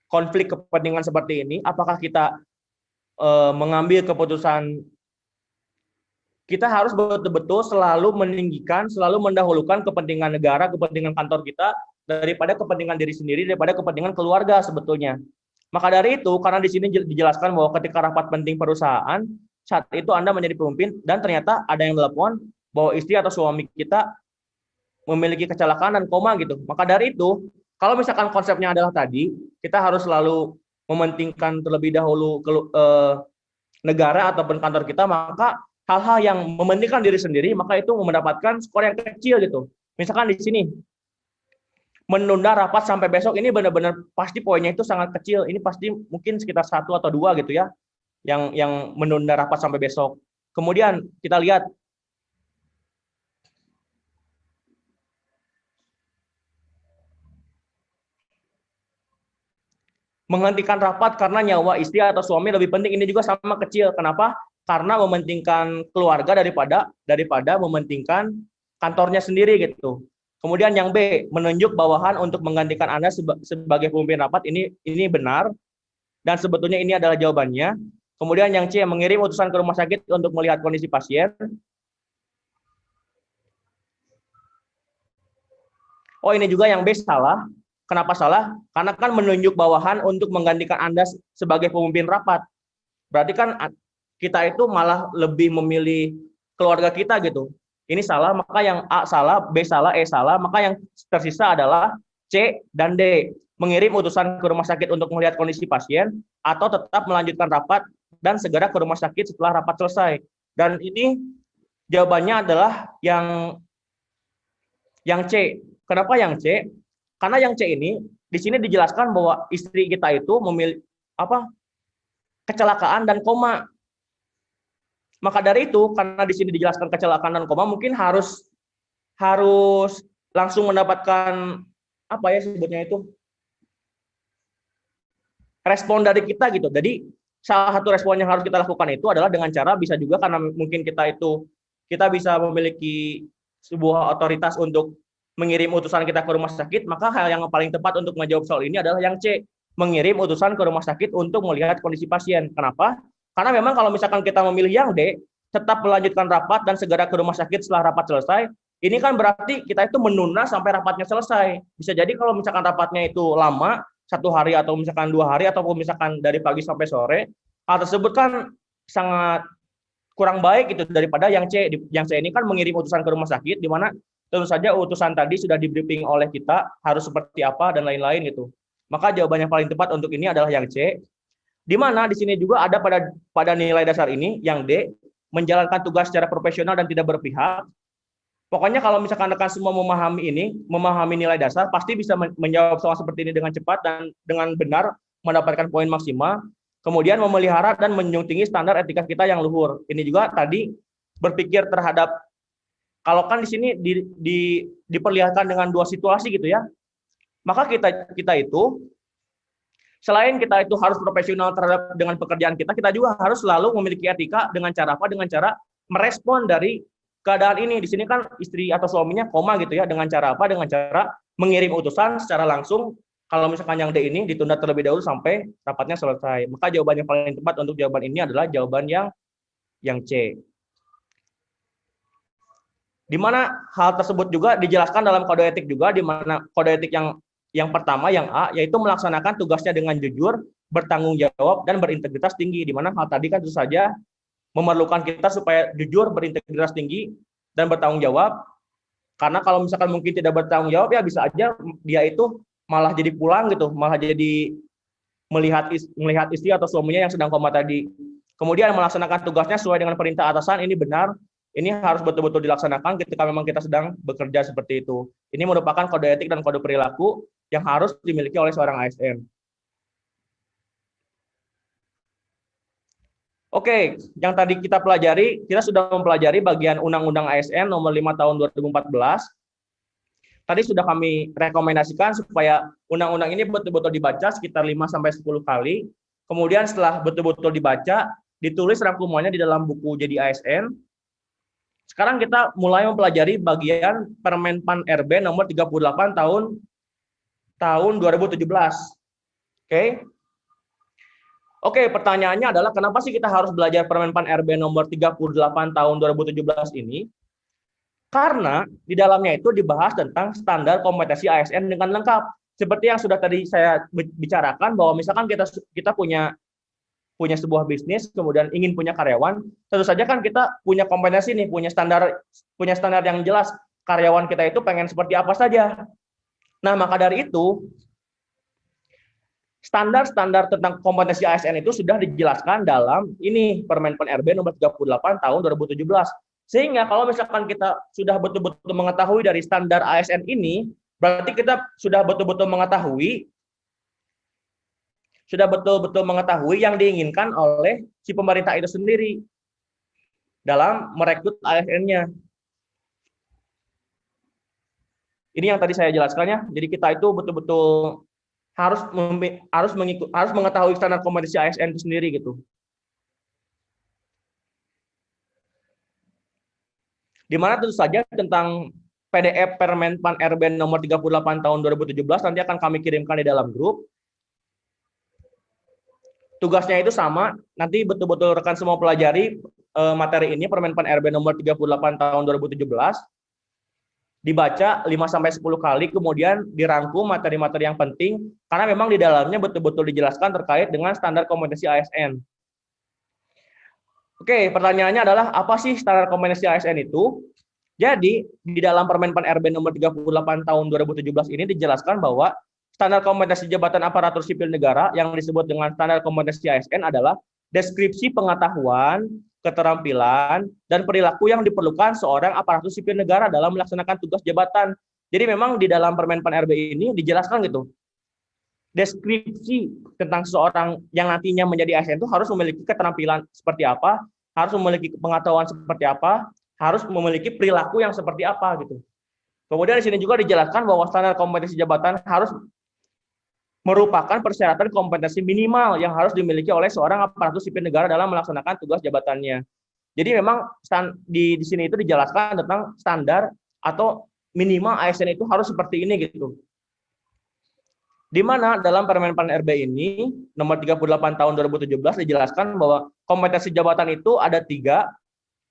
konflik kepentingan seperti ini, apakah kita mengambil keputusan, kita harus betul-betul selalu meninggikan, selalu mendahulukan kepentingan negara, kepentingan kantor kita, daripada kepentingan diri sendiri, daripada kepentingan keluarga sebetulnya. Maka dari itu, karena di sini dijelaskan bahwa ketika rapat penting perusahaan, saat itu Anda menjadi pemimpin, dan ternyata ada yang telepon bahwa istri atau suami kita memiliki kecelakaan dan koma gitu. Maka dari itu, kalau misalkan konsepnya adalah tadi, kita harus selalu mementingkan terlebih dahulu negara ataupun kantor kita, maka hal-hal yang mementingkan diri sendiri, maka itu mendapatkan skor yang kecil gitu. Misalkan di sini, menunda rapat sampai besok, ini benar-benar pasti poinnya itu sangat kecil. Ini pasti mungkin sekitar 1 atau 2 gitu ya, yang menunda rapat sampai besok. Kemudian kita lihat, menghentikan rapat karena nyawa istri atau suami lebih penting, ini juga sama kecil. Kenapa? Karena mementingkan keluarga daripada mementingkan kantornya sendiri gitu. Kemudian yang B, menunjuk bawahan untuk menggantikan Anda sebagai pemimpin rapat, ini benar, dan sebetulnya ini adalah jawabannya. Kemudian yang C, mengirim utusan ke rumah sakit untuk melihat kondisi pasien. Oh, ini juga yang B salah. Kenapa salah? Karena kan menunjuk bawahan untuk menggantikan Anda sebagai pemimpin rapat. Berarti kan kita itu malah lebih memilih keluarga kita gitu. Ini salah, maka yang A salah, B salah, E salah, maka yang tersisa adalah C dan D. Mengirim utusan ke rumah sakit untuk melihat kondisi pasien, atau tetap melanjutkan rapat dan segera ke rumah sakit setelah rapat selesai. Dan ini jawabannya adalah yang C. Kenapa yang C? Karena yang C ini di sini dijelaskan bahwa istri kita itu memilih kecelakaan dan koma. Maka dari itu, karena di sini dijelaskan kecelakaan dan koma, mungkin harus langsung mendapatkan sebutnya itu respon dari kita gitu. Jadi salah satu respon yang harus kita lakukan itu adalah dengan cara, bisa juga karena mungkin kita bisa memiliki sebuah otoritas untuk mengirim utusan kita ke rumah sakit, maka hal yang paling tepat untuk menjawab soal ini adalah yang C, mengirim utusan ke rumah sakit untuk melihat kondisi pasien. Kenapa? Karena memang kalau misalkan kita memilih yang D, tetap melanjutkan rapat dan segera ke rumah sakit setelah rapat selesai, ini kan berarti kita itu menunda sampai rapatnya selesai. Bisa jadi kalau misalkan rapatnya itu lama, 1 hari atau misalkan 2 hari, ataupun misalkan dari pagi sampai sore, hal tersebut kan sangat kurang baik gitu daripada yang C. Yang C ini kan mengirim utusan ke rumah sakit, di mana tentu saja utusan tadi sudah di briefing oleh kita, harus seperti apa dan lain-lain gitu. Maka jawaban yang paling tepat untuk ini adalah yang C. Di mana di sini juga ada pada nilai dasar ini, yang D, menjalankan tugas secara profesional dan tidak berpihak. Pokoknya kalau misalkan rekan semua memahami nilai dasar, pasti bisa menjawab soal seperti ini dengan cepat dan dengan benar, mendapatkan poin maksimal. Kemudian memelihara dan menjunjung tinggi standar etika kita yang luhur. Ini juga tadi berpikir terhadap kalau kan di sini diperlihatkan dengan dua situasi gitu ya, maka kita itu selain kita itu harus profesional terhadap dengan pekerjaan kita, kita juga harus selalu memiliki etika dengan cara apa? Dengan cara merespon dari keadaan ini. Di sini kan istri atau suaminya koma gitu ya, dengan cara apa? Dengan cara mengirim utusan secara langsung. Kalau misalkan yang D ini ditunda terlebih dahulu sampai rapatnya selesai. Maka jawaban yang paling tepat untuk jawaban ini adalah jawaban yang C. Di mana hal tersebut juga dijelaskan dalam kode etik juga, di mana kode etik yang pertama, yang A, yaitu melaksanakan tugasnya dengan jujur, bertanggung jawab, dan berintegritas tinggi. Di mana hal tadi kan tentu saja memerlukan kita supaya jujur, berintegritas tinggi, dan bertanggung jawab. Karena kalau misalkan mungkin tidak bertanggung jawab, ya bisa aja dia itu malah jadi pulang gitu, malah jadi melihat istri atau suaminya yang sedang koma tadi. Kemudian melaksanakan tugasnya sesuai dengan perintah atasan, ini benar, ini harus betul-betul dilaksanakan ketika memang kita sedang bekerja seperti itu. Ini merupakan kode etik dan kode perilaku yang harus dimiliki oleh seorang ASN. Oke, yang tadi kita pelajari, kita sudah mempelajari bagian Undang-Undang ASN nomor 5 tahun 2014. Tadi sudah kami rekomendasikan supaya undang-undang ini betul-betul dibaca sekitar 5-10 kali. Kemudian setelah betul-betul dibaca, ditulis rangkumannya di dalam buku Jadi ASN. Sekarang kita mulai mempelajari bagian Permen-Pan RB nomor 38 tahun 2017. Oke. Oke, pertanyaannya adalah kenapa sih kita harus belajar Permen-Pan RB nomor 38 tahun 2017 ini? Karena di dalamnya itu dibahas tentang standar kompetensi ASN dengan lengkap. Seperti yang sudah tadi saya bicarakan, bahwa misalkan kita punya sebuah bisnis, kemudian ingin punya karyawan, tentu saja kan kita punya kompetensi nih, punya standar yang jelas. Karyawan kita itu pengen seperti apa saja. Nah, maka dari itu, standar-standar tentang kompetensi ASN itu sudah dijelaskan dalam ini Permen-Pan RB nomor 38 tahun 2017. Sehingga kalau misalkan kita sudah betul-betul mengetahui dari standar ASN ini, berarti kita sudah betul-betul mengetahui yang diinginkan oleh si pemerintah itu sendiri dalam merekrut ASN-nya. Ini yang tadi saya jelaskannya. Jadi kita itu betul-betul harus mengetahui standar kompetensi ASN itu sendiri gitu. Di mana tentu saja tentang PDF Permen-Pan RB nomor 38 tahun 2017 nanti akan kami kirimkan di dalam grup. Tugasnya itu sama, nanti betul-betul rekan semua pelajari materi ini Permen-Pan RB nomor 38 tahun 2017. Dibaca 5-10 kali, kemudian dirangkum materi-materi yang penting, karena memang di dalamnya betul-betul dijelaskan terkait dengan standar kompetensi ASN. Oke, pertanyaannya adalah apa sih standar kompetensi ASN itu? Jadi, di dalam Permen-Pan RB nomor 38 tahun 2017 ini dijelaskan bahwa standar kompetensi jabatan aparatur sipil negara yang disebut dengan standar kompetensi ASN adalah deskripsi pengetahuan, keterampilan, dan perilaku yang diperlukan seorang aparatur sipil negara dalam melaksanakan tugas jabatan. Jadi memang di dalam Permen-Pan RB ini dijelaskan gitu. Deskripsi tentang seseorang yang nantinya menjadi ASN itu harus memiliki keterampilan seperti apa, harus memiliki pengetahuan seperti apa, harus memiliki perilaku yang seperti apa gitu. Kemudian di sini juga dijelaskan bahwa standar kompetensi jabatan harus merupakan persyaratan kompetensi minimal yang harus dimiliki oleh seorang aparatur sipil negara dalam melaksanakan tugas jabatannya. Jadi memang di sini itu dijelaskan tentang standar atau minimal ASN itu harus seperti ini gitu. Di mana dalam Permen-Pan RB ini nomor 38 tahun 2017 dijelaskan bahwa kompetensi jabatan itu ada 3.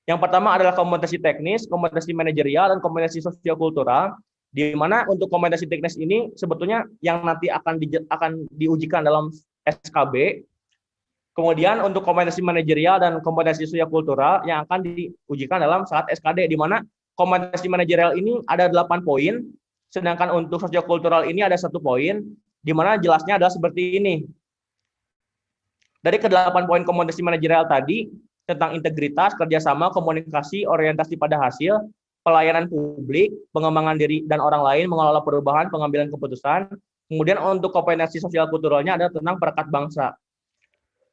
Yang pertama adalah kompetensi teknis, kompetensi manajerial, dan kompetensi sosiokultural. Di mana untuk kompetensi teknis ini sebetulnya yang nanti akan diujikan dalam SKB. Kemudian untuk kompetensi manajerial dan kompetensi sosiokultural yang akan diujikan dalam saat SKD, di mana kompetensi manajerial ini ada 8 poin, sedangkan untuk sosiokultural ini ada 1 poin, di mana jelasnya adalah seperti ini. Dari ke-8 poin kompetensi manajerial tadi, tentang integritas, kerjasama, komunikasi, orientasi pada hasil, pelayanan publik, pengembangan diri dan orang lain, mengelola perubahan, pengambilan keputusan. Kemudian untuk kompetensi sosial kulturalnya ada tentang perekat bangsa.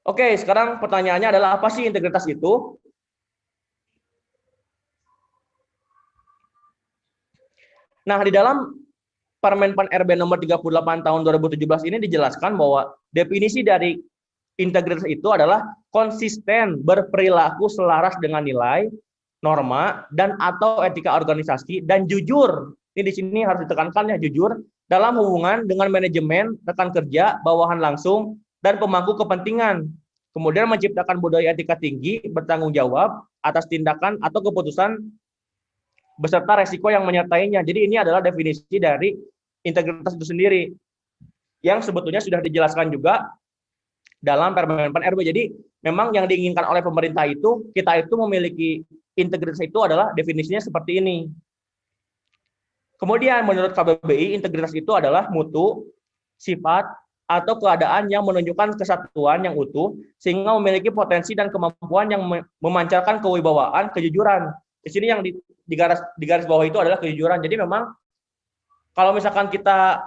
Oke, sekarang pertanyaannya adalah apa sih integritas itu? Nah, di dalam Permen Pan RB nomor 38 tahun 2017 ini dijelaskan bahwa definisi dari integritas itu adalah konsisten berperilaku selaras dengan nilai, norma, dan atau etika organisasi, dan jujur. Ini di sini harus ditekankan ya, jujur dalam hubungan dengan manajemen, rekan kerja, bawahan langsung, dan pemangku kepentingan. Kemudian menciptakan budaya etika tinggi, bertanggung jawab atas tindakan atau keputusan beserta resiko yang menyertainya. Jadi ini adalah definisi dari integritas itu sendiri yang sebetulnya sudah dijelaskan juga dalam Permen Pan RB. Jadi memang yang diinginkan oleh pemerintah itu, kita itu memiliki integritas itu adalah definisinya seperti ini. Kemudian menurut KBBI, integritas itu adalah mutu, sifat, atau keadaan yang menunjukkan kesatuan yang utuh, sehingga memiliki potensi dan kemampuan yang memancarkan kewibawaan, kejujuran. Di sini yang di garis bawah itu adalah kejujuran. Jadi memang kalau misalkan kita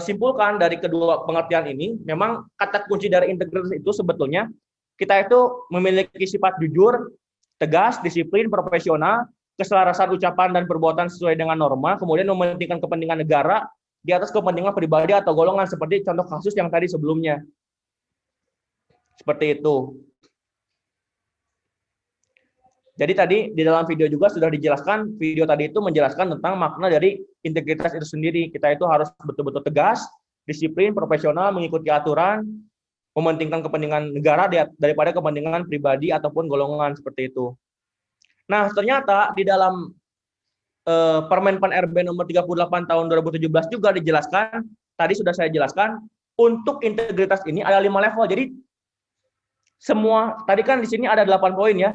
simpulkan dari kedua pengertian ini, memang kata kunci dari integritas itu sebetulnya kita itu memiliki sifat jujur, tegas, disiplin, profesional, keselarasan ucapan dan perbuatan sesuai dengan norma, kemudian mementingkan kepentingan negara di atas kepentingan pribadi atau golongan, seperti contoh kasus yang tadi sebelumnya. Seperti itu. Jadi tadi di dalam video juga sudah dijelaskan, video tadi itu menjelaskan tentang makna dari integritas itu sendiri. Kita itu harus betul-betul tegas, disiplin, profesional, mengikuti aturan, mementingkan kepentingan negara daripada kepentingan pribadi ataupun golongan, seperti itu. Nah, ternyata di dalam Permen Pan RB nomor 38 tahun 2017 juga dijelaskan, tadi sudah saya jelaskan, untuk integritas ini ada 5 level. Jadi semua, tadi kan di sini ada 8 poin ya.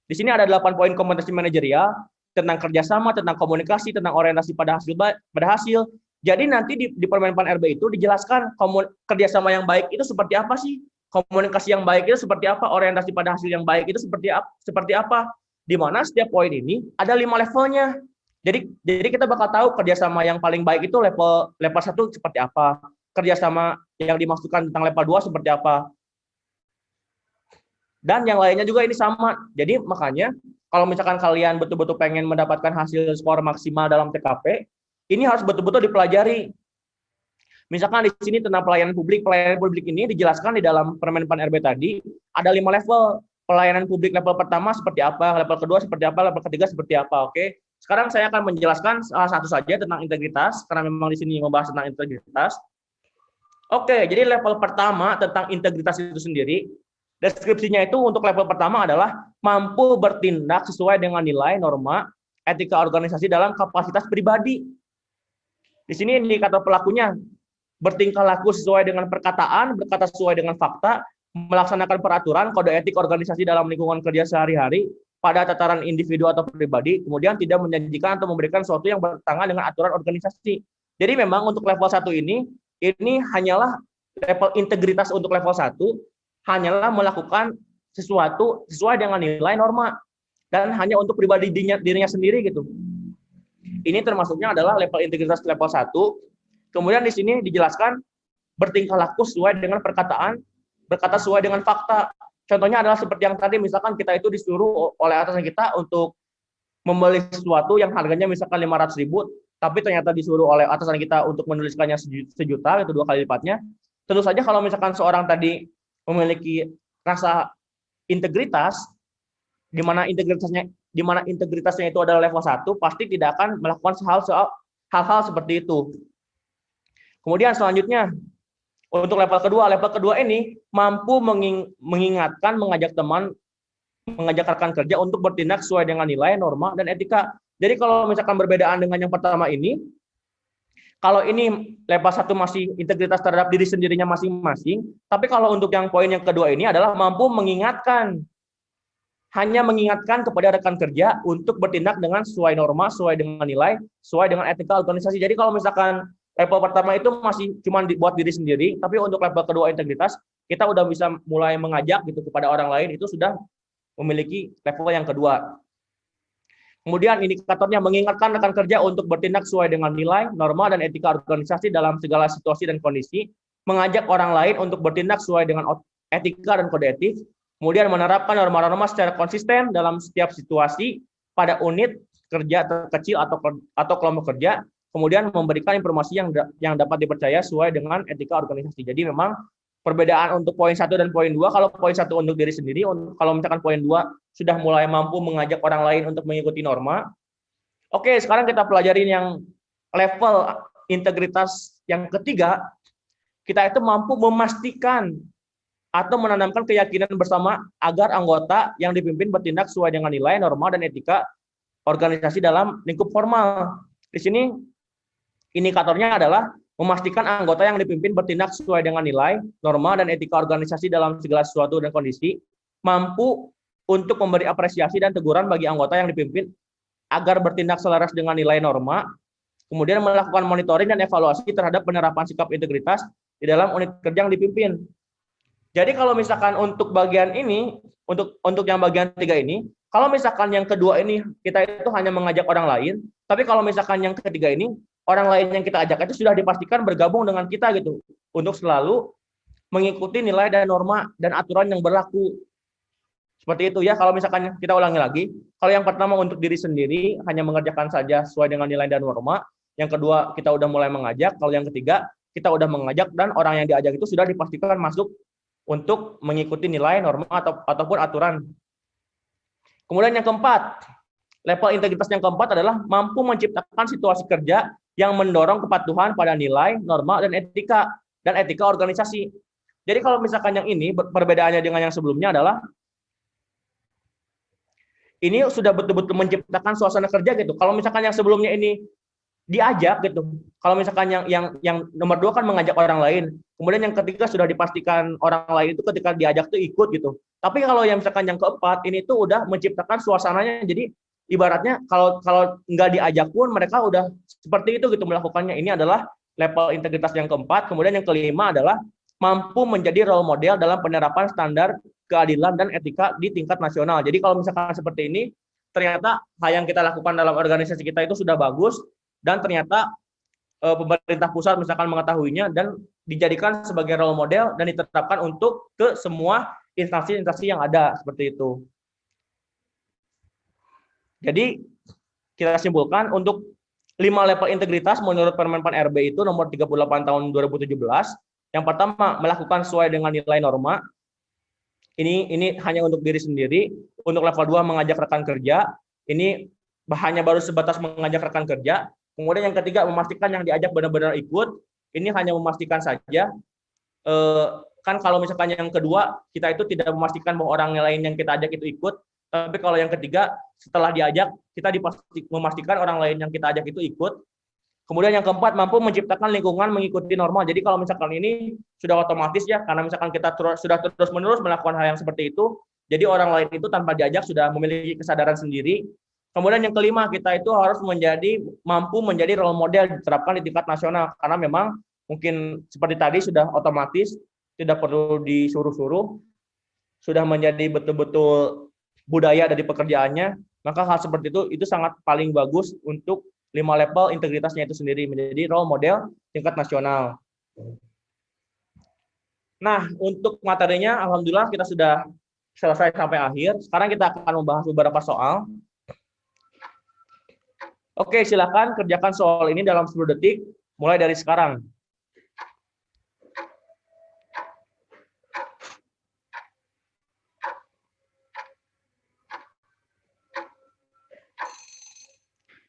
Di sini ada 8 poin kompetensi manajerial, tentang kerjasama, tentang komunikasi, tentang orientasi pada hasil. Jadi nanti di Permen Pan RB itu dijelaskan kerjasama yang baik itu seperti apa sih, komunikasi yang baik itu seperti apa, orientasi pada hasil yang baik itu seperti apa. Di mana setiap poin ini ada 5 levelnya. Jadi kita bakal tahu kerjasama yang paling baik itu level 1 seperti apa, kerjasama yang dimaksudkan tentang level 2 seperti apa. Dan yang lainnya juga ini sama. Jadi makanya kalau misalkan kalian betul-betul pengen mendapatkan hasil skor maksimal dalam TKP, ini harus betul-betul dipelajari. Misalkan di sini tentang pelayanan publik ini dijelaskan di dalam Permen Pan RB tadi, ada 5 level. Pelayanan publik level pertama seperti apa, level kedua seperti apa, level ketiga seperti apa. Oke. Sekarang saya akan menjelaskan salah satu saja tentang integritas, karena memang di sini membahas tentang integritas. Oke, jadi level pertama tentang integritas itu sendiri, deskripsinya itu untuk level pertama adalah mampu bertindak sesuai dengan nilai, norma, etika organisasi dalam kapasitas pribadi. Di sini indikator pelakunya, bertingkah laku sesuai dengan perkataan, berkata sesuai dengan fakta, melaksanakan peraturan, kode etik organisasi dalam lingkungan kerja sehari-hari, pada tataran individu atau pribadi, kemudian tidak menjanjikan atau memberikan sesuatu yang bertentangan dengan aturan organisasi. Jadi memang untuk level 1 ini hanyalah level integritas untuk level 1, hanyalah melakukan sesuatu sesuai dengan nilai, norma, dan hanya untuk pribadi dirinya sendiri gitu. Ini termasuknya adalah level integritas level 1. Kemudian di sini dijelaskan bertingkah laku sesuai dengan perkataan, berkata sesuai dengan fakta. Contohnya adalah seperti yang tadi, misalkan kita itu disuruh oleh atasan kita untuk membeli sesuatu yang harganya misalkan 500.000, tapi ternyata disuruh oleh atasan kita untuk menuliskannya 1 juta, itu 2 kali lipatnya. Tentu saja kalau misalkan seorang tadi memiliki rasa integritas, di mana integritasnya itu adalah level 1, pasti tidak akan melakukan hal-hal seperti itu. Kemudian selanjutnya, untuk level kedua ini mampu mengingatkan, mengajak rekan kerja untuk bertindak sesuai dengan nilai, norma, dan etika. Jadi kalau misalkan berbedaan dengan yang pertama ini, kalau ini level 1 masih integritas terhadap diri sendirinya masing-masing, tapi kalau untuk yang poin yang kedua ini adalah mampu mengingatkan, hanya mengingatkan kepada rekan kerja untuk bertindak dengan sesuai norma, sesuai dengan nilai, sesuai dengan etika organisasi. Jadi kalau misalkan level pertama itu masih cuma buat diri sendiri, tapi untuk level kedua integritas, kita udah bisa mulai mengajak gitu kepada orang lain, itu sudah memiliki level yang kedua. Kemudian indikatornya mengingatkan rekan kerja untuk bertindak sesuai dengan nilai, norma, dan etika organisasi dalam segala situasi dan kondisi, mengajak orang lain untuk bertindak sesuai dengan etika dan kode etik, kemudian menerapkan norma-norma secara konsisten dalam setiap situasi pada unit kerja terkecil atau kelompok kerja, kemudian memberikan informasi yang dapat dipercaya sesuai dengan etika organisasi. Jadi memang perbedaan untuk poin 1 dan poin 2, kalau poin 1 untuk diri sendiri, kalau misalkan poin 2 sudah mulai mampu mengajak orang lain untuk mengikuti norma. Oke, sekarang kita pelajarin yang level integritas yang ketiga. Kita itu mampu memastikan atau menanamkan keyakinan bersama agar anggota yang dipimpin bertindak sesuai dengan nilai, norma, dan etika organisasi dalam lingkup formal. Di sini indikatornya adalah memastikan anggota yang dipimpin bertindak sesuai dengan nilai, norma, dan etika organisasi dalam segala sesuatu dan kondisi, mampu untuk memberi apresiasi dan teguran bagi anggota yang dipimpin agar bertindak selaras dengan nilai norma, kemudian melakukan monitoring dan evaluasi terhadap penerapan sikap integritas di dalam unit kerja yang dipimpin. Jadi kalau misalkan untuk bagian ini, untuk yang bagian 3 ini, kalau misalkan yang kedua ini kita itu hanya mengajak orang lain, tapi kalau misalkan yang ketiga ini, orang lain yang kita ajak itu sudah dipastikan bergabung dengan kita gitu, untuk selalu mengikuti nilai dan norma dan aturan yang berlaku. Seperti itu ya, kalau misalkan kita ulangi lagi, kalau yang pertama untuk diri sendiri, hanya mengerjakan saja sesuai dengan nilai dan norma, yang kedua kita udah mulai mengajak, kalau yang ketiga kita udah mengajak dan orang yang diajak itu sudah dipastikan masuk untuk mengikuti nilai, norma, ataupun aturan. Kemudian yang keempat, level integritas yang keempat adalah mampu menciptakan situasi kerja yang mendorong kepatuhan pada nilai, norma, dan etika organisasi. Jadi kalau misalkan yang ini, perbedaannya dengan yang sebelumnya adalah ini sudah betul-betul menciptakan suasana kerja gitu. Kalau misalkan yang sebelumnya ini diajak gitu. Kalau misalkan yang nomor 2 kan mengajak orang lain. Kemudian yang ketiga sudah dipastikan orang lain itu ketika diajak tuh ikut gitu. Tapi kalau yang misalkan yang keempat ini tuh udah menciptakan suasananya. Jadi ibaratnya kalau nggak diajak pun mereka udah seperti itu gitu melakukannya. Ini adalah level integritas yang keempat. Kemudian yang kelima adalah mampu menjadi role model dalam penerapan standar keadilan dan etika di tingkat nasional. Jadi kalau misalkan seperti ini, ternyata hal yang kita lakukan dalam organisasi kita itu sudah bagus, dan ternyata pemerintah pusat misalkan mengetahuinya dan dijadikan sebagai role model dan diterapkan untuk ke semua instansi-instansi yang ada, seperti itu. Jadi kita simpulkan untuk 5 level integritas menurut Permen PAN RB itu nomor 38 tahun 2017. Yang pertama, melakukan sesuai dengan nilai norma. Ini hanya untuk diri sendiri. Untuk level 2 mengajak rekan kerja. Ini hanya baru sebatas mengajak rekan kerja. Kemudian yang ketiga, memastikan yang diajak benar-benar ikut. Ini hanya memastikan saja. Kan kalau misalkan yang kedua, kita itu tidak memastikan bahwa orang lain yang kita ajak itu ikut. Tapi kalau yang ketiga, setelah diajak, kita memastikan orang lain yang kita ajak itu ikut. Kemudian yang keempat, mampu menciptakan lingkungan mengikuti norma. Jadi kalau misalkan ini sudah otomatis ya, karena misalkan kita sudah terus-menerus melakukan hal yang seperti itu, jadi orang lain itu tanpa diajak sudah memiliki kesadaran sendiri. Kemudian yang kelima, kita itu harus mampu menjadi role model diterapkan di tingkat nasional. Karena memang mungkin seperti tadi sudah otomatis, tidak perlu disuruh-suruh, sudah menjadi betul-betul budaya dari pekerjaannya, maka hal seperti itu sangat paling bagus untuk 5 level integritasnya itu sendiri, menjadi role model tingkat nasional. Nah, untuk materinya, alhamdulillah kita sudah selesai sampai akhir. Sekarang kita akan membahas beberapa soal. Oke, silakan kerjakan soal ini dalam 10 detik, mulai dari sekarang.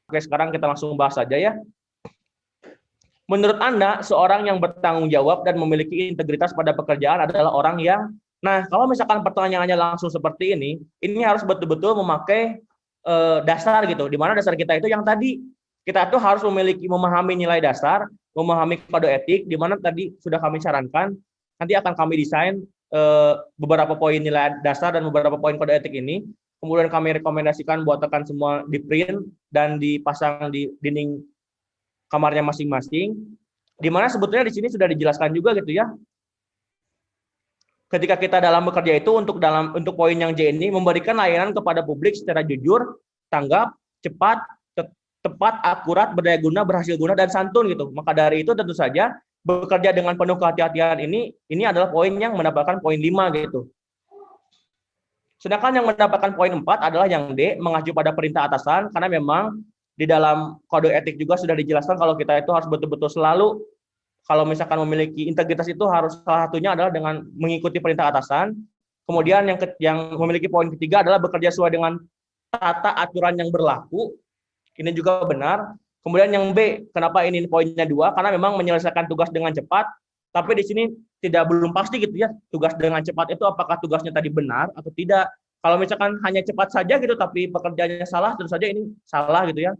Oke, sekarang kita langsung bahas saja ya. Menurut Anda, seorang yang bertanggung jawab dan memiliki integritas pada pekerjaan adalah orang yang... Nah, kalau misalkan pertanyaannya langsung seperti ini harus betul-betul memakai dasar gitu. Di mana dasar kita itu yang tadi. Kita tuh harus memahami nilai dasar, memahami kode etik, di mana tadi sudah kami sarankan, nanti akan kami desain beberapa poin nilai dasar dan beberapa poin kode etik ini. Kemudian kami rekomendasikan buat tekan semua di print dan dipasang di dinding kamarnya masing-masing. Di mana sebetulnya di sini sudah dijelaskan juga gitu ya. Ketika kita dalam bekerja itu untuk poin yang J ini memberikan layanan kepada publik secara jujur, tanggap, cepat, tepat, akurat, berdaya guna, berhasil guna, dan santun gitu. Maka dari itu tentu saja bekerja dengan penuh kehati-hatian ini adalah poin yang mendapatkan poin 5 gitu. Sedangkan yang mendapatkan poin 4 adalah yang D, mengacu pada perintah atasan, karena memang di dalam kode etik juga sudah dijelaskan kalau kita itu harus betul-betul selalu, kalau misalkan memiliki integritas itu harus salah satunya adalah dengan mengikuti perintah atasan. Kemudian yang memiliki poin ketiga adalah bekerja sesuai dengan tata aturan yang berlaku. Ini juga benar. Kemudian yang B, kenapa ini poinnya 2? Karena memang menyelesaikan tugas dengan cepat, tapi di sini belum pasti gitu ya, tugas dengan cepat itu apakah tugasnya tadi benar atau tidak. Kalau misalkan hanya cepat saja gitu, tapi pekerjaannya salah, tentu saja ini salah gitu ya.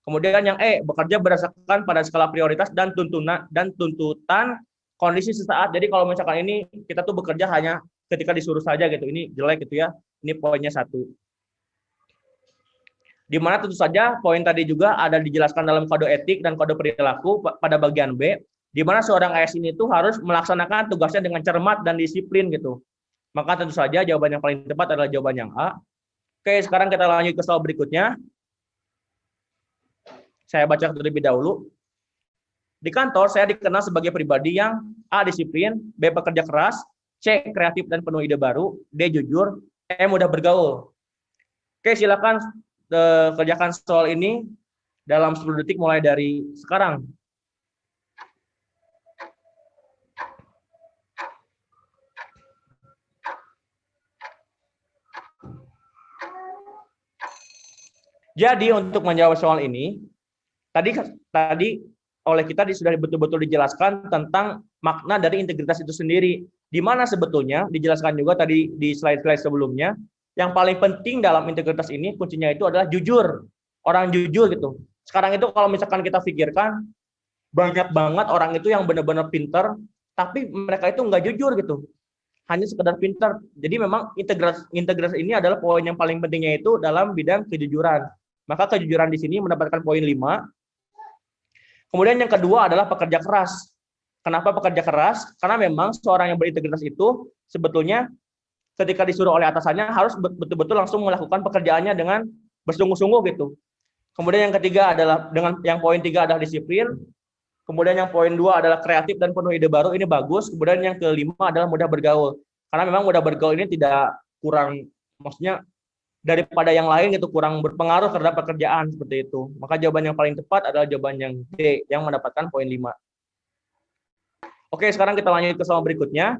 Kemudian yang E, bekerja berdasarkan pada skala prioritas dan tuntutan kondisi sesaat. Jadi kalau misalkan ini kita tuh bekerja hanya ketika disuruh saja gitu, ini jelek gitu ya. Ini poinnya 1. Di mana tentu saja poin tadi juga ada dijelaskan dalam kode etik dan kode perilaku pada bagian B, di mana seorang ASN itu harus melaksanakan tugasnya dengan cermat dan disiplin gitu. Maka tentu saja jawaban yang paling tepat adalah jawaban yang A. Oke, sekarang kita lanjut ke soal berikutnya. Saya baca terlebih dahulu. Di kantor saya dikenal sebagai pribadi yang A, disiplin, B, pekerja keras, C, kreatif dan penuh ide baru, D, jujur, E, mudah bergaul. Oke, silakan kerjakan soal ini dalam 10 detik mulai dari sekarang. Jadi untuk menjawab soal ini, tadi oleh kita sudah betul-betul dijelaskan tentang makna dari integritas itu sendiri. Di mana sebetulnya dijelaskan juga tadi di slide-slide sebelumnya, yang paling penting dalam integritas ini kuncinya itu adalah jujur. Orang jujur gitu. Sekarang itu kalau misalkan kita pikirkan, banyak banget orang itu yang benar-benar pinter, tapi mereka itu nggak jujur gitu. Hanya sekedar pinter. Jadi memang integritas ini adalah poin yang paling pentingnya itu dalam bidang kejujuran. Maka kejujuran di sini mendapatkan poin 5. Kemudian yang kedua adalah pekerja keras. Kenapa pekerja keras? Karena memang seorang yang berintegritas itu sebetulnya ketika disuruh oleh atasannya harus betul-betul langsung melakukan pekerjaannya dengan bersungguh-sungguh gitu. Kemudian yang ketiga adalah yang poin 3 adalah disiplin. Kemudian yang poin 2 adalah kreatif dan penuh ide baru, ini bagus. Kemudian yang kelima adalah mudah bergaul. Karena memang mudah bergaul ini tidak kurang, maksudnya daripada yang lain itu kurang berpengaruh terhadap pekerjaan seperti itu. Maka jawaban yang paling tepat adalah jawaban yang D yang mendapatkan poin 5. Oke, sekarang kita lanjut ke soal berikutnya.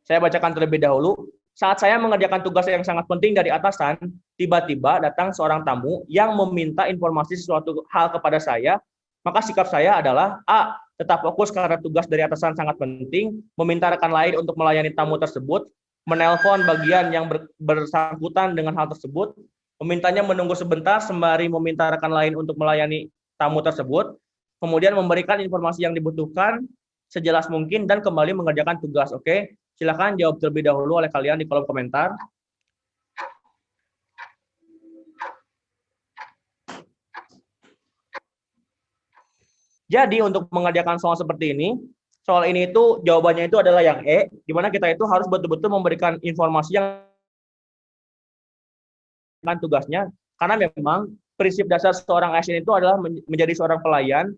Saya bacakan terlebih dahulu. Saat saya mengerjakan tugas yang sangat penting dari atasan, tiba-tiba datang seorang tamu yang meminta informasi sesuatu hal kepada saya, maka sikap saya adalah A, tetap fokus karena tugas dari atasan sangat penting, meminta rekan lain untuk melayani tamu tersebut, menelpon bagian yang bersangkutan dengan hal tersebut, memintanya menunggu sebentar sembari meminta rekan lain untuk melayani tamu tersebut, kemudian memberikan informasi yang dibutuhkan sejelas mungkin dan kembali mengerjakan tugas. Oke, silakan jawab terlebih dahulu oleh kalian di kolom komentar. Jadi untuk mengerjakan soal seperti ini, soal ini itu jawabannya itu adalah yang E, di mana kita itu harus betul-betul memberikan informasi yang tugasnya, karena memang prinsip dasar seorang ASN itu adalah menjadi seorang pelayan.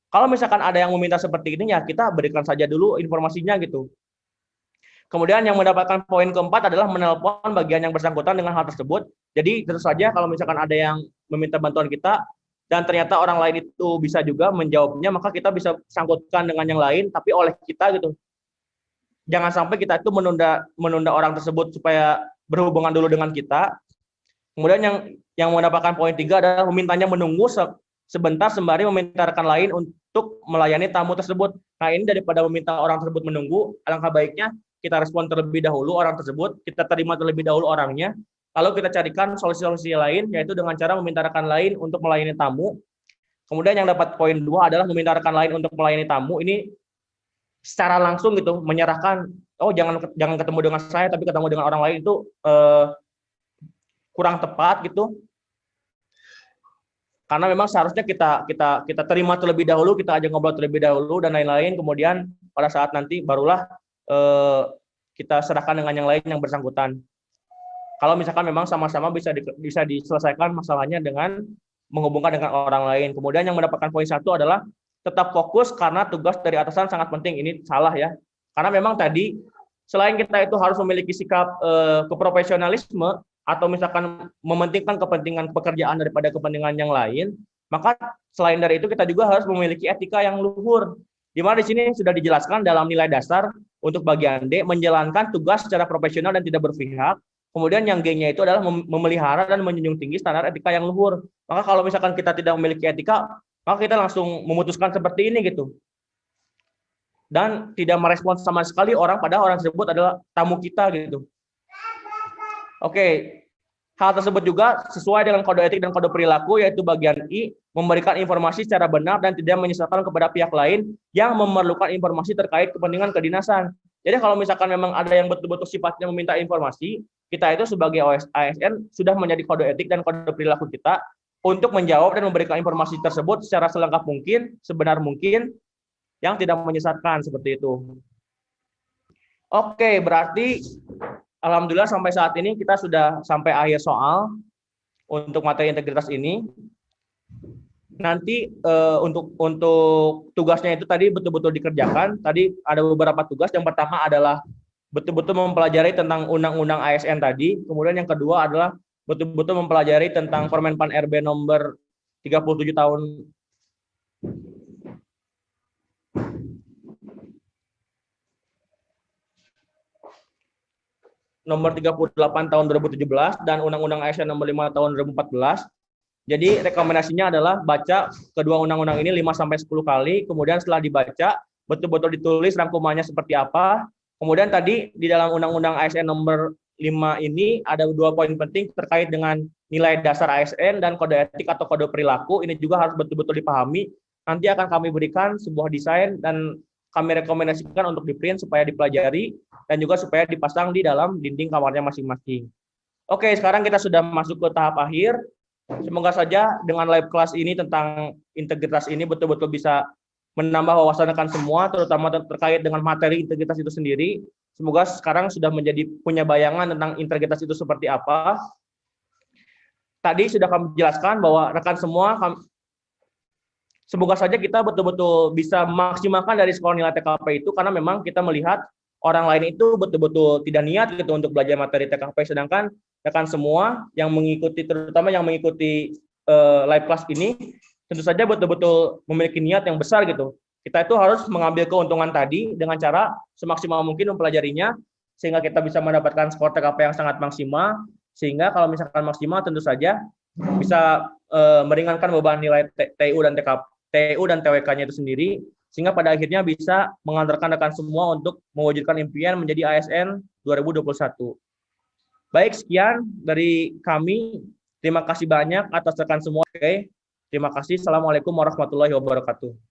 Kalau misalkan ada yang meminta seperti ini, ya kita berikan saja dulu informasinya gitu. Kemudian yang mendapatkan poin keempat adalah menelpon bagian yang bersangkutan dengan hal tersebut. Jadi tentu saja kalau misalkan ada yang meminta bantuan kita, dan ternyata orang lain itu bisa juga menjawabnya, maka kita bisa sangkutkan dengan yang lain, tapi oleh kita gitu. Jangan sampai kita itu menunda orang tersebut supaya berhubungan dulu dengan kita. Kemudian yang mendapatkan poin 3 adalah memintanya menunggu sebentar sembari meminta rekan lain untuk melayani tamu tersebut. Nah ini daripada meminta orang tersebut menunggu, alangkah baiknya kita respon terlebih dahulu orang tersebut, kita terima terlebih dahulu orangnya. Lalu kita carikan solusi-solusi lain, yaitu dengan cara meminta rekan lain untuk melayani tamu. Kemudian yang dapat poin 2 adalah meminta rekan lain untuk melayani tamu. Ini secara langsung gitu, menyerahkan, oh jangan ketemu dengan saya, tapi ketemu dengan orang lain itu kurang tepat gitu. Karena memang seharusnya kita terima terlebih dahulu, kita ajak ngobrol terlebih dahulu dan lain-lain. Kemudian pada saat nanti barulah kita serahkan dengan yang lain yang bersangkutan. Kalau misalkan memang sama-sama bisa diselesaikan masalahnya dengan menghubungkan dengan orang lain. Kemudian yang mendapatkan poin 1 adalah tetap fokus karena tugas dari atasan sangat penting. Ini salah ya. Karena memang tadi selain kita itu harus memiliki sikap keprofesionalisme atau misalkan mementingkan kepentingan pekerjaan daripada kepentingan yang lain, maka selain dari itu kita juga harus memiliki etika yang luhur. Di mana di sini sudah dijelaskan dalam nilai dasar untuk bagian D, menjalankan tugas secara profesional dan tidak berpihak. Kemudian yang G-nya itu adalah memelihara dan menjunjung tinggi standar etika yang luhur. Maka kalau misalkan kita tidak memiliki etika, maka kita langsung memutuskan seperti ini gitu. Dan tidak merespon sama sekali orang, padahal orang tersebut adalah tamu kita gitu. Oke, hal tersebut juga sesuai dengan kode etik dan kode perilaku, yaitu bagian I, memberikan informasi secara benar dan tidak menyesatkan kepada pihak lain yang memerlukan informasi terkait kepentingan kedinasan. Jadi kalau misalkan memang ada yang betul-betul sifatnya meminta informasi, kita itu sebagai ASN sudah menjadi kode etik dan kode perilaku kita untuk menjawab dan memberikan informasi tersebut secara selengkap mungkin, sebenar mungkin, yang tidak menyesatkan, seperti itu. Oke, berarti alhamdulillah sampai saat ini kita sudah sampai akhir soal untuk materi integritas ini. Nanti untuk tugasnya itu tadi betul-betul dikerjakan. Tadi ada beberapa tugas. Yang pertama adalah betul-betul mempelajari tentang undang-undang ASN tadi. Kemudian yang kedua adalah betul-betul mempelajari tentang Permenpan RB nomor 37 tahun nomor 38 tahun 2017 dan Undang-Undang ASN nomor 5 tahun 2014. Jadi rekomendasinya adalah baca kedua undang-undang ini 5-10 kali, kemudian setelah dibaca betul-betul ditulis rangkumannya seperti apa. Kemudian tadi di dalam Undang-Undang ASN nomor 5 ini ada 2 poin penting terkait dengan nilai dasar ASN dan kode etik atau kode perilaku. Ini juga harus betul-betul dipahami. Nanti akan kami berikan sebuah desain dan kami rekomendasikan untuk di-print supaya dipelajari dan juga supaya dipasang di dalam dinding kamarnya masing-masing. Oke, sekarang kita sudah masuk ke tahap akhir. Semoga saja dengan live class ini tentang integritas ini betul-betul bisa menambah wawasan rekan semua, terutama terkait dengan materi integritas itu sendiri. Semoga sekarang sudah punya bayangan tentang integritas itu seperti apa. Tadi sudah kami jelaskan bahwa rekan semua, semoga saja kita betul-betul bisa maksimalkan dari skor nilai TKP itu, karena memang kita melihat orang lain itu betul-betul tidak niat gitu untuk belajar materi TKP, sedangkan rekan semua yang mengikuti, terutama yang mengikuti live class ini, tentu saja betul-betul memiliki niat yang besar gitu. Kita itu harus mengambil keuntungan tadi dengan cara semaksimal mungkin mempelajarinya, sehingga kita bisa mendapatkan skor TKP yang sangat maksimal, sehingga kalau misalkan maksimal tentu saja bisa meringankan beban nilai TU dan TU dan TWK-nya itu sendiri, sehingga pada akhirnya bisa mengantarkan rekan semua untuk mewujudkan impian menjadi ASN 2021. Baik, sekian dari kami. Terima kasih banyak atas rekan semua. Oke. Terima kasih. Assalamualaikum warahmatullahi wabarakatuh.